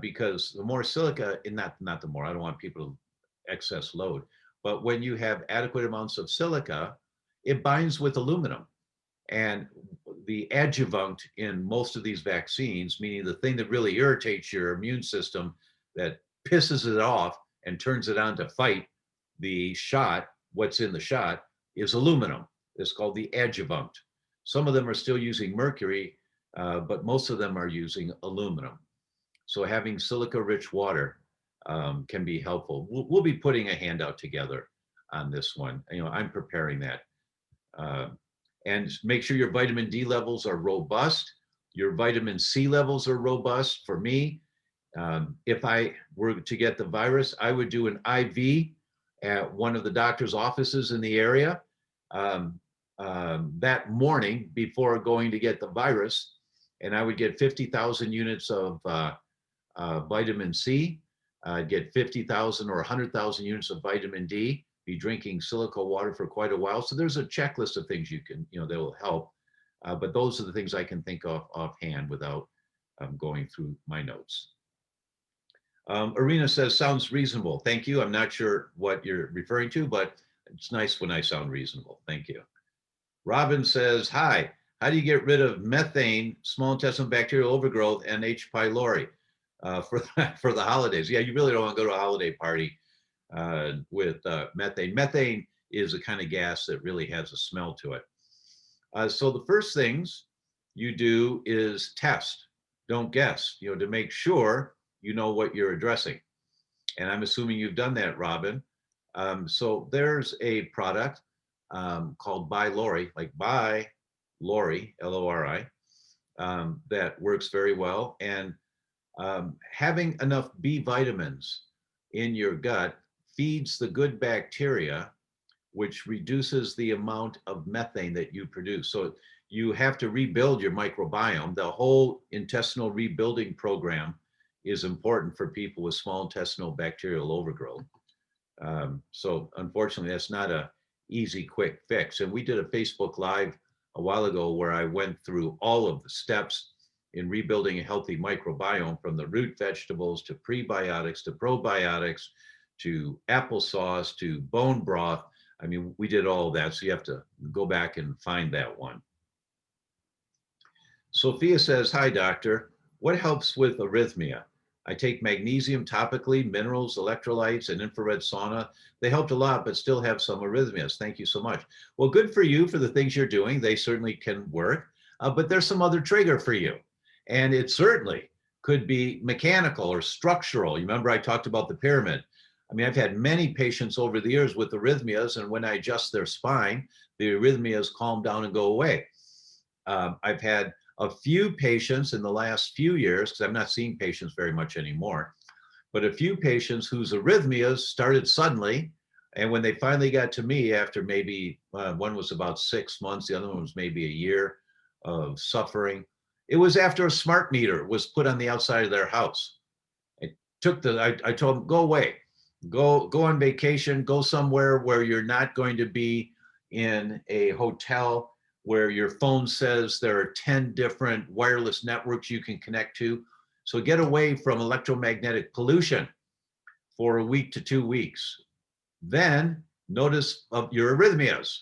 because the more silica, not the more, I don't want people to excess load, but when you have adequate amounts of silica, it binds with aluminum. And the adjuvant in most of these vaccines, meaning the thing that really irritates your immune system, that pisses it off and turns it on to fight the shot, what's in the shot, is aluminum. It's called the adjuvant. Some of them are still using mercury, but most of them are using aluminum. So having silica-rich water can be helpful. We'll be putting a handout together on this one. You know, I'm preparing that. And make sure your vitamin D levels are robust. Your vitamin C levels are robust. For me, if I were to get the virus, I would do an IV at one of the doctor's offices in the area that morning before going to get the virus. And I would get 50,000 units of vitamin C, get 50,000 or 100,000 units of vitamin D, be drinking silica water for quite a while. So there's a checklist of things you can, that will help. But those are the things I can think of offhand without going through my notes. Arena says, sounds reasonable. Thank you. I'm not sure what you're referring to, but it's nice when I sound reasonable. Thank you. Robin says, hi, how do you get rid of methane, small intestinal bacterial overgrowth, and H. pylori for the holidays? Yeah, you really don't want to go to a holiday party with methane. Methane is a kind of gas that really has a smell to it. So the first things you do is test, don't guess, to make sure you know what you're addressing. And I'm assuming you've done that, Robin. So there's a product called By Lori, like By Lori, L-O-R-I, that works very well. And having enough B vitamins in your gut feeds the good bacteria, which reduces the amount of methane that you produce. So you have to rebuild your microbiome. The whole intestinal rebuilding program is important for people with small intestinal bacterial overgrowth. So unfortunately, that's not a easy, quick fix. And we did a Facebook Live a while ago where I went through all of the steps in rebuilding a healthy microbiome, from the root vegetables to prebiotics to probiotics to applesauce to bone broth. I mean, we did all of that. So you have to go back and find that one. Sophia says, hi, doctor. What helps with arrhythmia? I take magnesium topically, minerals, electrolytes, and infrared sauna. They helped a lot, but still have some arrhythmias. Thank you so much. Well, good for you for the things you're doing. They certainly can work, but there's some other trigger for you. And it certainly could be mechanical or structural. You remember I talked about the pyramid. I mean, I've had many patients over the years with arrhythmias, and when I adjust their spine, the arrhythmias calm down and go away. I've had a few patients in the last few years, because I'm not seeing patients very much anymore, but a few patients whose arrhythmias started suddenly. And when they finally got to me after maybe one was about 6 months, the other one was maybe a year of suffering, it was after a smart meter was put on the outside of their house. It took I told them, go away, go on vacation, go somewhere where you're not going to be in a hotel where your phone says there are 10 different wireless networks you can connect to. So get away from electromagnetic pollution for a week to 2 weeks. Then notice of your arrhythmias.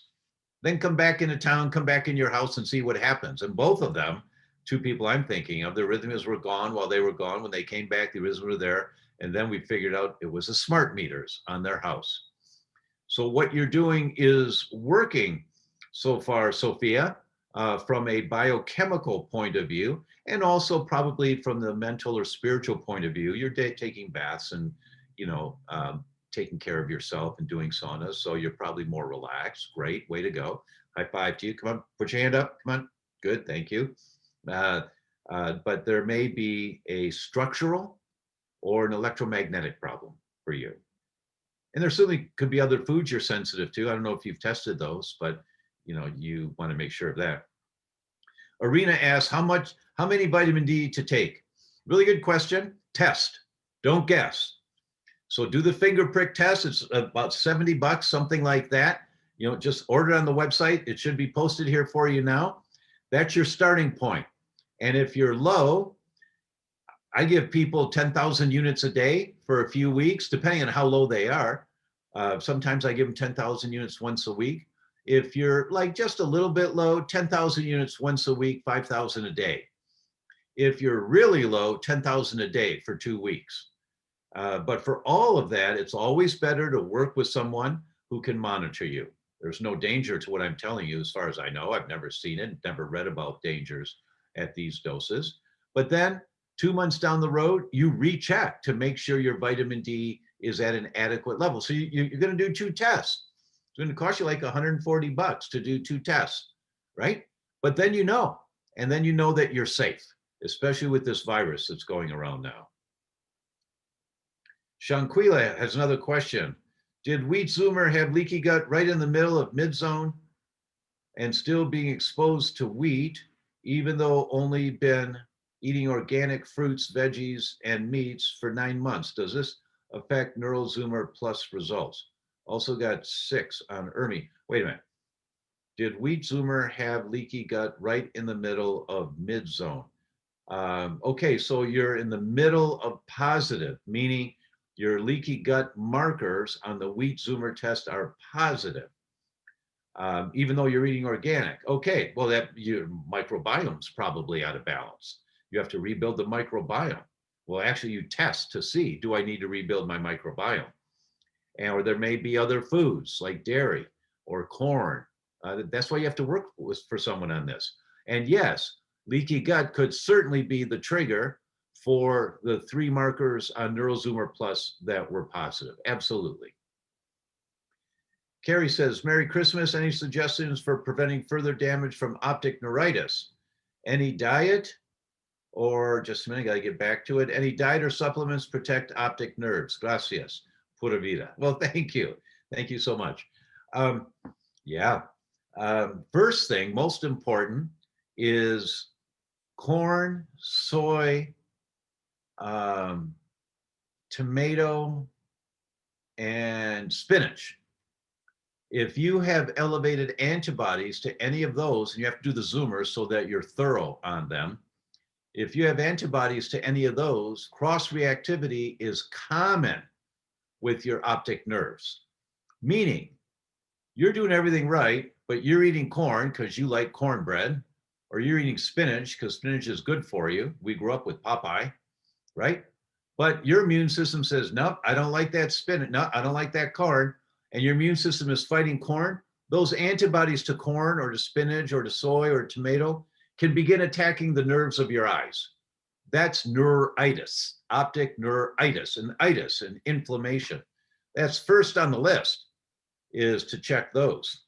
Then come back into town, come back in your house and see what happens. And both of them, two people I'm thinking of, the arrhythmias were gone while they were gone. When they came back, the arrhythmias were there. And then we figured out it was the smart meters on their house. So what you're doing is working so far, Sophia, from a biochemical point of view, and also probably from the mental or spiritual point of view. You're taking baths and, taking care of yourself and doing saunas. So you're probably more relaxed. Great, way to go. High five to you. Come on, put your hand up. Come on. Good, thank you. But there may be a structural or an electromagnetic problem for you. And there certainly could be other foods you're sensitive to. I don't know if you've tested those, but you want to make sure of that. Arena asks, how many vitamin D to take? Really good question. Test, don't guess. So do the finger prick test. It's about $70, something like that. Just order it on the website. It should be posted here for you now. That's your starting point. And if you're low, I give people 10,000 units a day for a few weeks, depending on how low they are. Sometimes I give them 10,000 units once a week. If you're like just a little bit low, 10,000 units once a week, 5,000 a day. If you're really low, 10,000 a day for 2 weeks. But for all of that, it's always better to work with someone who can monitor you. There's no danger to what I'm telling you as far as I know. I've never seen it, never read about dangers at these doses. But then 2 months down the road, you recheck to make sure your vitamin D is at an adequate level. So you're going to do 2 tests. It's going to cost you like $140 to do 2 tests, right? But then and then that you're safe, especially with this virus that's going around now. Shanquila has another question. Did wheat zoomer have leaky gut right in the middle of mid-zone and still being exposed to wheat, even though only been eating organic fruits, veggies, and meats for 9 months? Does this affect NeuroZoomer Plus results? Also got 6 on ERMI. Wait a minute. Did wheat zoomer have leaky gut right in the middle of mid-zone? Okay, so you're in the middle of positive, meaning your leaky gut markers on the wheat zoomer test are positive, even though you're eating organic. Okay, well, that your microbiome's probably out of balance. You have to rebuild the microbiome. Well, actually, you test to see, do I need to rebuild my microbiome? Or there may be other foods like dairy or corn. That's why you have to work for someone on this. And yes, leaky gut could certainly be the trigger for the 3 markers on NeuroZoomer Plus that were positive. Absolutely. Carrie says, Merry Christmas. Any suggestions for preventing further damage from optic neuritis? Any diet, or just a minute, I gotta get back to it. Any diet or supplements protect optic nerves? Gracias. Pura vida. Well, thank you. Thank you so much. First thing, most important, is corn, soy, tomato, and spinach. If you have elevated antibodies to any of those, and you have to do the zoomers so that you're thorough on them, if you have antibodies to any of those, cross-reactivity is common with your optic nerves. Meaning, you're doing everything right, but you're eating corn because you like cornbread, or you're eating spinach because spinach is good for you. We grew up with Popeye, right? But your immune system says, nope, I don't like that spinach. No, I don't like that corn. And your immune system is fighting corn. Those antibodies to corn or to spinach or to soy or tomato can begin attacking the nerves of your eyes. That's neuritis, optic neuritis, and itis, and inflammation. That's first on the list, is to check those.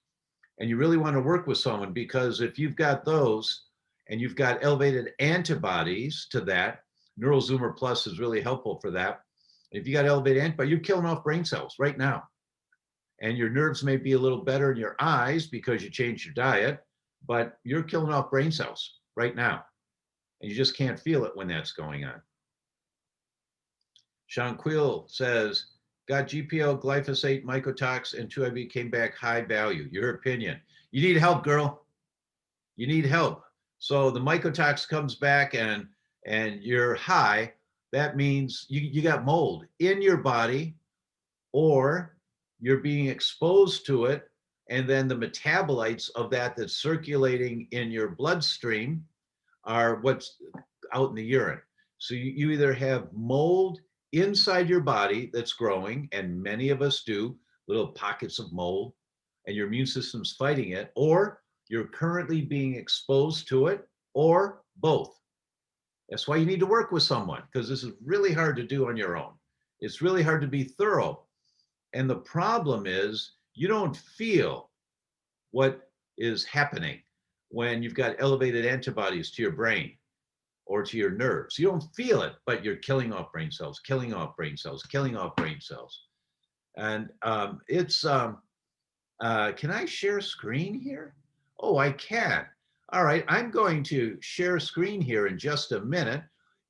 And you really want to work with someone, because if you've got those, and you've got elevated antibodies to that, NeuroZoomer Plus is really helpful for that. If you got elevated antibodies, you're killing off brain cells right now. And your nerves may be a little better in your eyes because you changed your diet, but you're killing off brain cells right now. And you just can't feel it when that's going on. Sean Quill says, got GPL, glyphosate, mycotox, and 2IV came back high value. Your opinion. You need help, girl. You need help. So the mycotox comes back and you're high. That means you got mold in your body, or you're being exposed to it, and then the metabolites of that that's circulating in your bloodstream are what's out in the urine. So you either have mold inside your body that's growing, and many of us do, little pockets of mold, and your immune system's fighting it, or you're currently being exposed to it, or both. That's why you need to work with someone, because this is really hard to do on your own. It's really hard to be thorough. And the problem is you don't feel what is happening when you've got elevated antibodies to your brain or to your nerves. You don't feel it, but you're killing off brain cells, killing off brain cells, killing off brain cells. And can I share screen here? Oh, I can. All right, I'm going to share screen here in just a minute.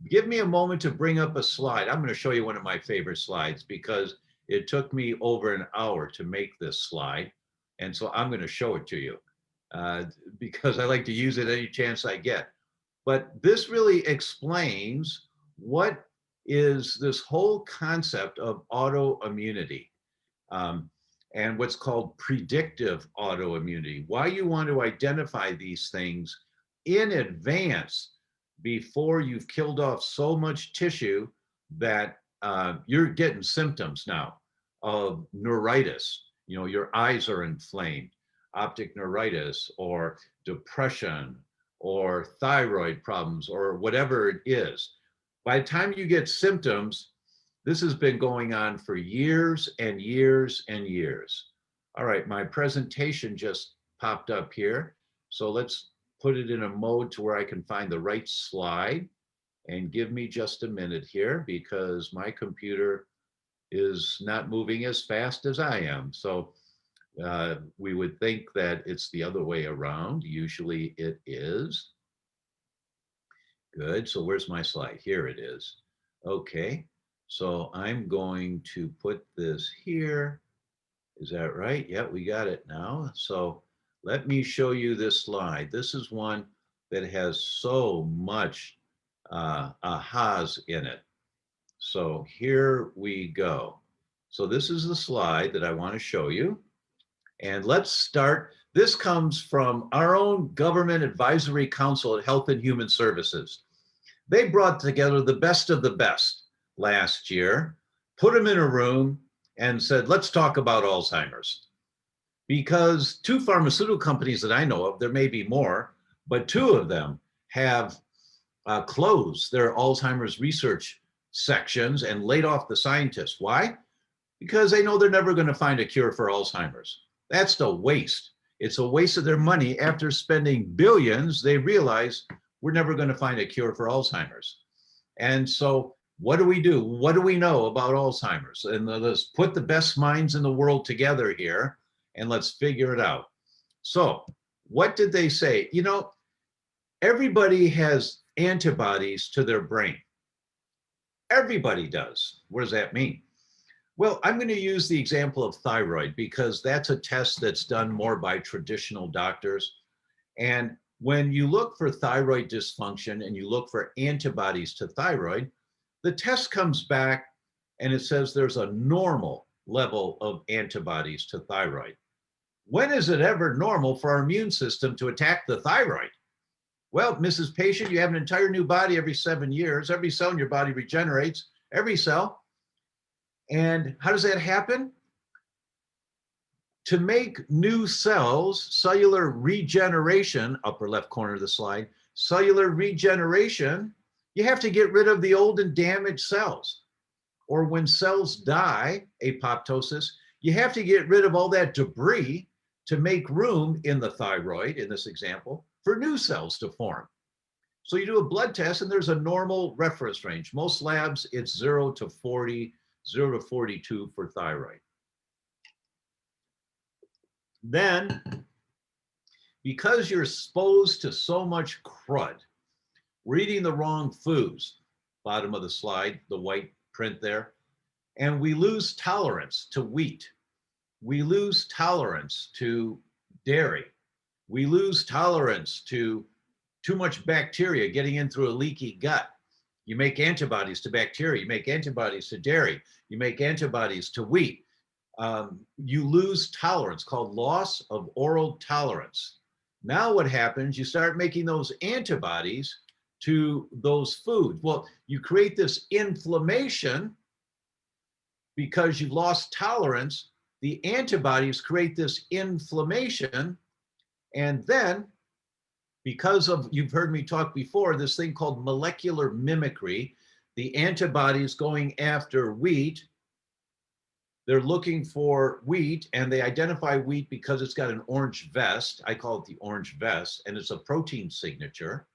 Give me a moment to bring up a slide. I'm going to show you one of my favorite slides because it took me over an hour to make this slide. And so I'm going to show it to you because I like to use it any chance I get. But this really explains what is this whole concept of autoimmunity. And what's called predictive autoimmunity, why you want to identify these things in advance before you've killed off so much tissue that you're getting symptoms now of neuritis. You know, your eyes are inflamed, optic neuritis, or depression, or thyroid problems, or whatever it is. By the time you get symptoms, this has been going on for years and years and years. All right, my presentation just popped up here. So let's put it in a mode to where I can find the right slide, and give me just a minute here because my computer is not moving as fast as I am. So we would think that it's the other way around. Usually it is. Good, so where's my slide? Here it is. Okay. So I'm going to put this here. Is that right? Yeah, we got it now. So let me show you this slide. This is one that has so much ahas in it. So here we go. So this is the slide that I want to show you. And let's start. This comes from our own Government Advisory Council at Health and Human Services. They brought together the best of the best last year, put them in a room and said, let's talk about Alzheimer's. Because two pharmaceutical companies that I know of, there may be more, but two of them have closed their Alzheimer's research sections and laid off the scientists. Why? Because they know they're never going to find a cure for Alzheimer's. That's a waste. It's a waste of their money. After spending billions, they realize we're never going to find a cure for Alzheimer's. And so what do we do? What do we know about Alzheimer's? And let's put the best minds in the world together here and let's figure it out. So what did they say? You know, everybody has antibodies to their brain. Everybody does. What does that mean? Well, I'm going to use the example of thyroid because that's a test that's done more by traditional doctors. And when you look for thyroid dysfunction and you look for antibodies to thyroid, the test comes back and it says there's a normal level of antibodies to thyroid. When is it ever normal for our immune system to attack the thyroid? Well, Mrs. Patient, you have an entire new body every 7 years. Every cell in your body regenerates, every cell. And how does that happen? To make new cells, cellular regeneration, upper left corner of the slide, cellular regeneration, you have to get rid of the old and damaged cells. Or when cells die, apoptosis, you have to get rid of all that debris to make room in the thyroid, in this example, for new cells to form. So you do a blood test and there's a normal reference range. Most labs, it's 0 to 40, 0 to 42 for thyroid. Then, because you're exposed to so much crud, we're eating the wrong foods, bottom of the slide, the white print there, and we lose tolerance to wheat. We lose tolerance to dairy. We lose tolerance to too much bacteria getting in through a leaky gut. You make antibodies to bacteria, you make antibodies to dairy, you make antibodies to wheat. You lose tolerance, called loss of oral tolerance. Now what happens, you start making those antibodies to those foods. Well, you create this inflammation because you've lost tolerance. The antibodies create this inflammation, and then because of, you've heard me talk before, this thing called molecular mimicry, the antibodies going after wheat, they're looking for wheat and they identify wheat because it's got an orange vest. I call it the orange vest, and it's a protein signature.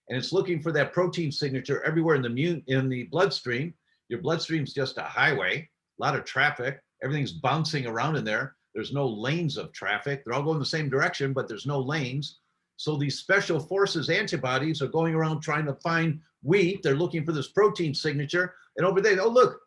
And it's looking for that protein signature everywhere in the bloodstream. Your bloodstream's just a highway, a lot of traffic, everything's bouncing around in there. There's no lanes of traffic. They're all going the same direction, but there's no lanes. So these special forces antibodies are going around trying to find wheat. They're looking for this protein signature. And over there, oh, look.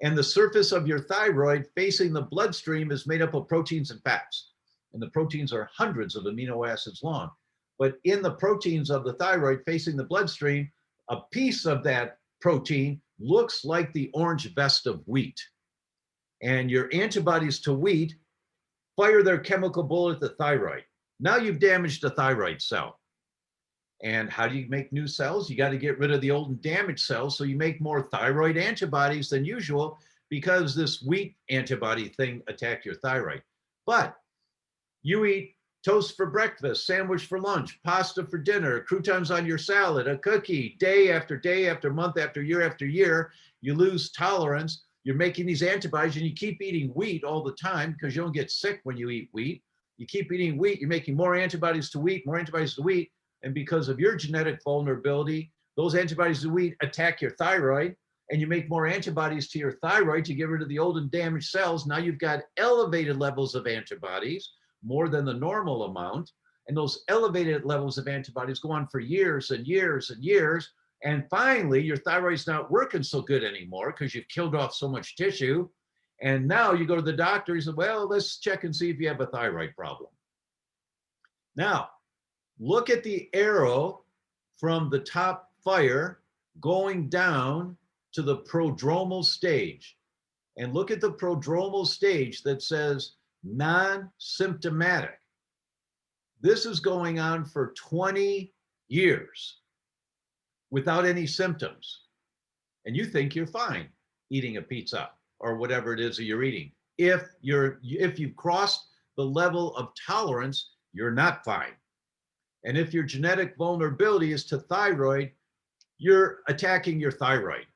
And the surface of your thyroid facing the bloodstream is made up of proteins and fats. And the proteins are hundreds of amino acids long. But in the proteins of the thyroid facing the bloodstream, a piece of that protein looks like the orange vest of wheat. And your antibodies to wheat fire their chemical bullet at the thyroid. Now you've damaged a thyroid cell. And how do you make new cells? You got to get rid of the old and damaged cells. So you make more thyroid antibodies than usual because this wheat antibody thing attacked your thyroid. But you eat toast for breakfast, sandwich for lunch, pasta for dinner, croutons on your salad, a cookie, day after month after year, you lose tolerance. You're making these antibodies and you keep eating wheat all the time because you don't get sick when you eat wheat. You keep eating wheat, you're making more antibodies to wheat, more antibodies to wheat. And because of your genetic vulnerability, those antibodies to wheat attack your thyroid, and you make more antibodies to your thyroid to get rid of the old and damaged cells. Now you've got elevated levels of antibodies, more than the normal amount. And those elevated levels of antibodies go on for years and years and years. And finally, your thyroid's not working so good anymore because you've killed off so much tissue. And now you go to the doctor, he said, well, let's check and see if you have a thyroid problem. Now, look at the arrow from the top fire going down to the prodromal stage. And look at the prodromal stage that says non-symptomatic. This is going on for 20 years without any symptoms. And you think you're fine eating a pizza or whatever it is that you're eating. If you've crossed the level of tolerance, you're not fine. And if your genetic vulnerability is to thyroid, you're attacking your thyroid.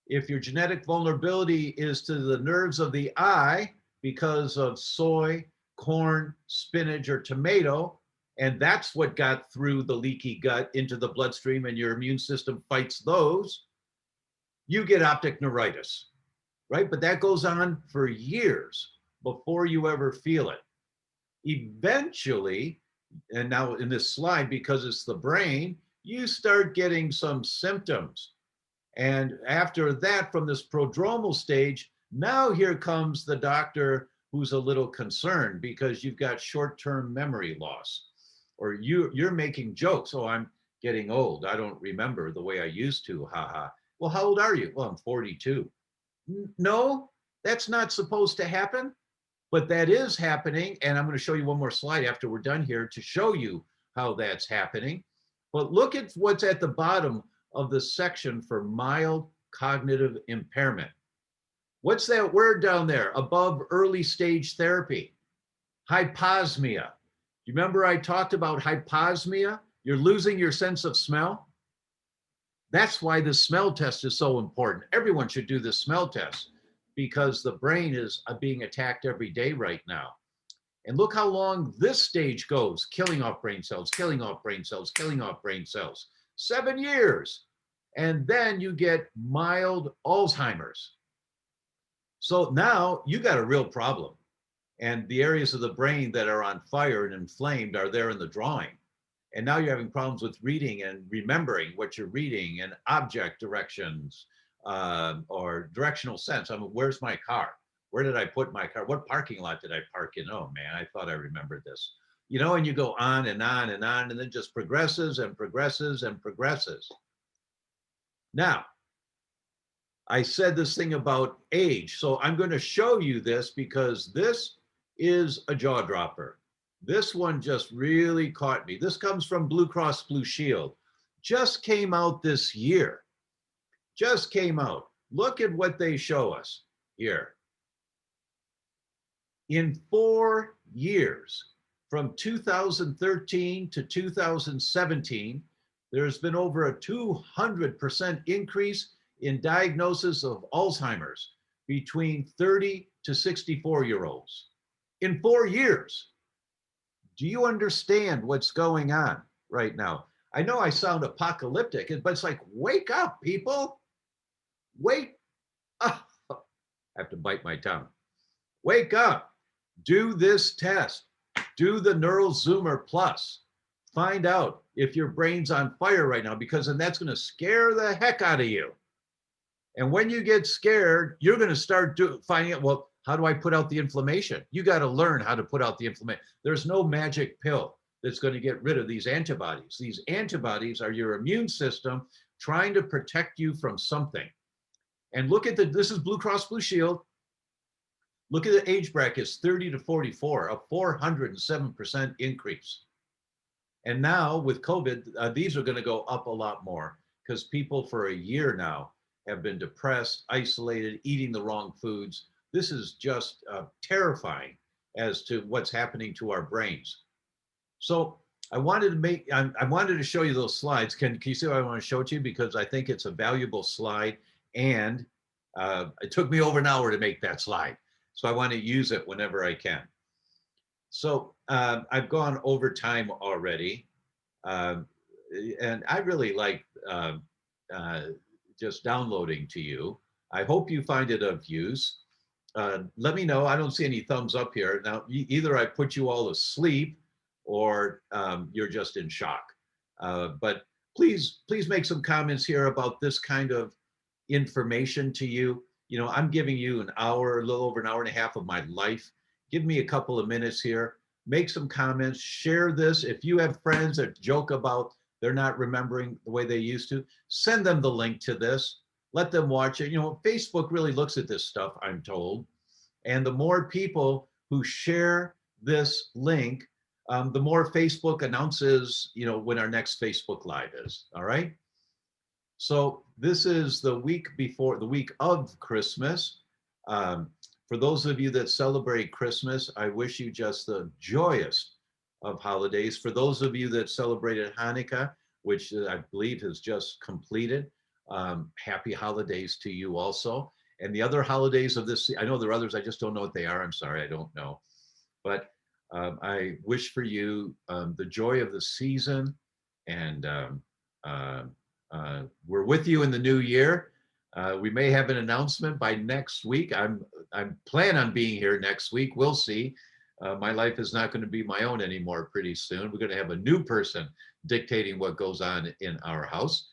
If your genetic vulnerability is to the nerves of the eye because of soy, corn, spinach, or tomato, and that's what got through the leaky gut into the bloodstream and your immune system fights those, you get optic neuritis, right? But that goes on for years before you ever feel it. Eventually, and now in this slide, because it's the brain, you start getting some symptoms. And after that, from this prodromal stage, now here comes the doctor who's a little concerned because you've got short-term memory loss, or you're making jokes. Oh, I'm getting old. I don't remember the way I used to, haha. Well, how old are you? Well, I'm 42. No, that's not supposed to happen. But that is happening, and I'm going to show you one more slide after we're done here to show you how that's happening. But look at what's at the bottom of the section for mild cognitive impairment. What's that word down there above early stage therapy? Hyposmia. You remember I talked about hyposmia? You're losing your sense of smell. That's why the smell test is so important. Everyone should do the smell test, because the brain is being attacked every day right now. And look how long this stage goes, killing off brain cells, killing off brain cells, killing off brain cells. 7 years. And then you get mild Alzheimer's. So now you got a real problem. And the areas of the brain that are on fire and inflamed are there in the drawing. And now you're having problems with reading and remembering what you're reading and object directions or directional sense. I mean, where's my car? Where did I put my car? What parking lot did I park in? Oh man, I thought I remembered this. You know, and you go on and on and on, and it just progresses and progresses and progresses. Now, I said this thing about age. So I'm going to show you this because this is a jaw dropper. This one just really caught me. This comes from Blue Cross Blue Shield. Just came out this year. Just came out. Look at what they show us here. In 4 years, from 2013 to 2017, there's been over a 200% increase in diagnosis of Alzheimer's between 30 to 64-year-olds. In 4 years. Do you understand what's going on right now? I know I sound apocalyptic, but it's like, wake up, people. Wake up. I have to bite my tongue. Wake up. Do this test. Do the Neural Zoomer Plus. Find out if your brain's on fire right now, because then that's going to scare the heck out of you. And when you get scared, you're going to start finding out, well, how do I put out the inflammation? You got to learn how to put out the inflammation. There's no magic pill that's going to get rid of these antibodies. These antibodies are your immune system trying to protect you from something. And look at this is Blue Cross Blue Shield. Look at the age brackets, 30 to 44, a 407% increase. And now with COVID, these are going to go up a lot more because people for a year now have been depressed, isolated, eating the wrong foods. This is just terrifying as to what's happening to our brains. So I wanted to show you those slides. Can you see what I want to show it to you? Because I think it's a valuable slide, and it took me over an hour to make that slide. So I want to use it whenever I can. So I've gone over time already, and I really like just downloading to you. I hope you find it of use. Let me know. I don't see any thumbs up here. Now, either I put you all to sleep or you're just in shock. But please make some comments here about this kind of information to you. You know, I'm giving you an hour, a little over an hour and a half of my life. Give me a couple of minutes here. Make some comments. Share this. If you have friends that joke about they're not remembering the way they used to, send them the link to this. Let them watch it. You know, Facebook really looks at this stuff, I'm told. And the more people who share this link, the more Facebook announces, you know, when our next Facebook Live is. All right. So this is the week of Christmas. For those of you that celebrate Christmas, I wish you just the joyous of holidays. For those of you that celebrated Hanukkah, which I believe has just completed, happy holidays to you also. And the other holidays of this, I know there are others, I just don't know what they are. I'm sorry, I don't know. But I wish for you the joy of the season, and we're with you in the new year. We may have an announcement by next week. I'm plan on being here next week. We'll see. My life is not going to be my own anymore pretty soon. We're going to have a new person dictating what goes on in our house.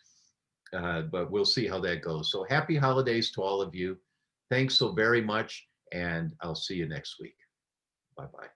But we'll see how that goes. So happy holidays to all of you. Thanks so very much, and I'll see you next week. Bye-bye.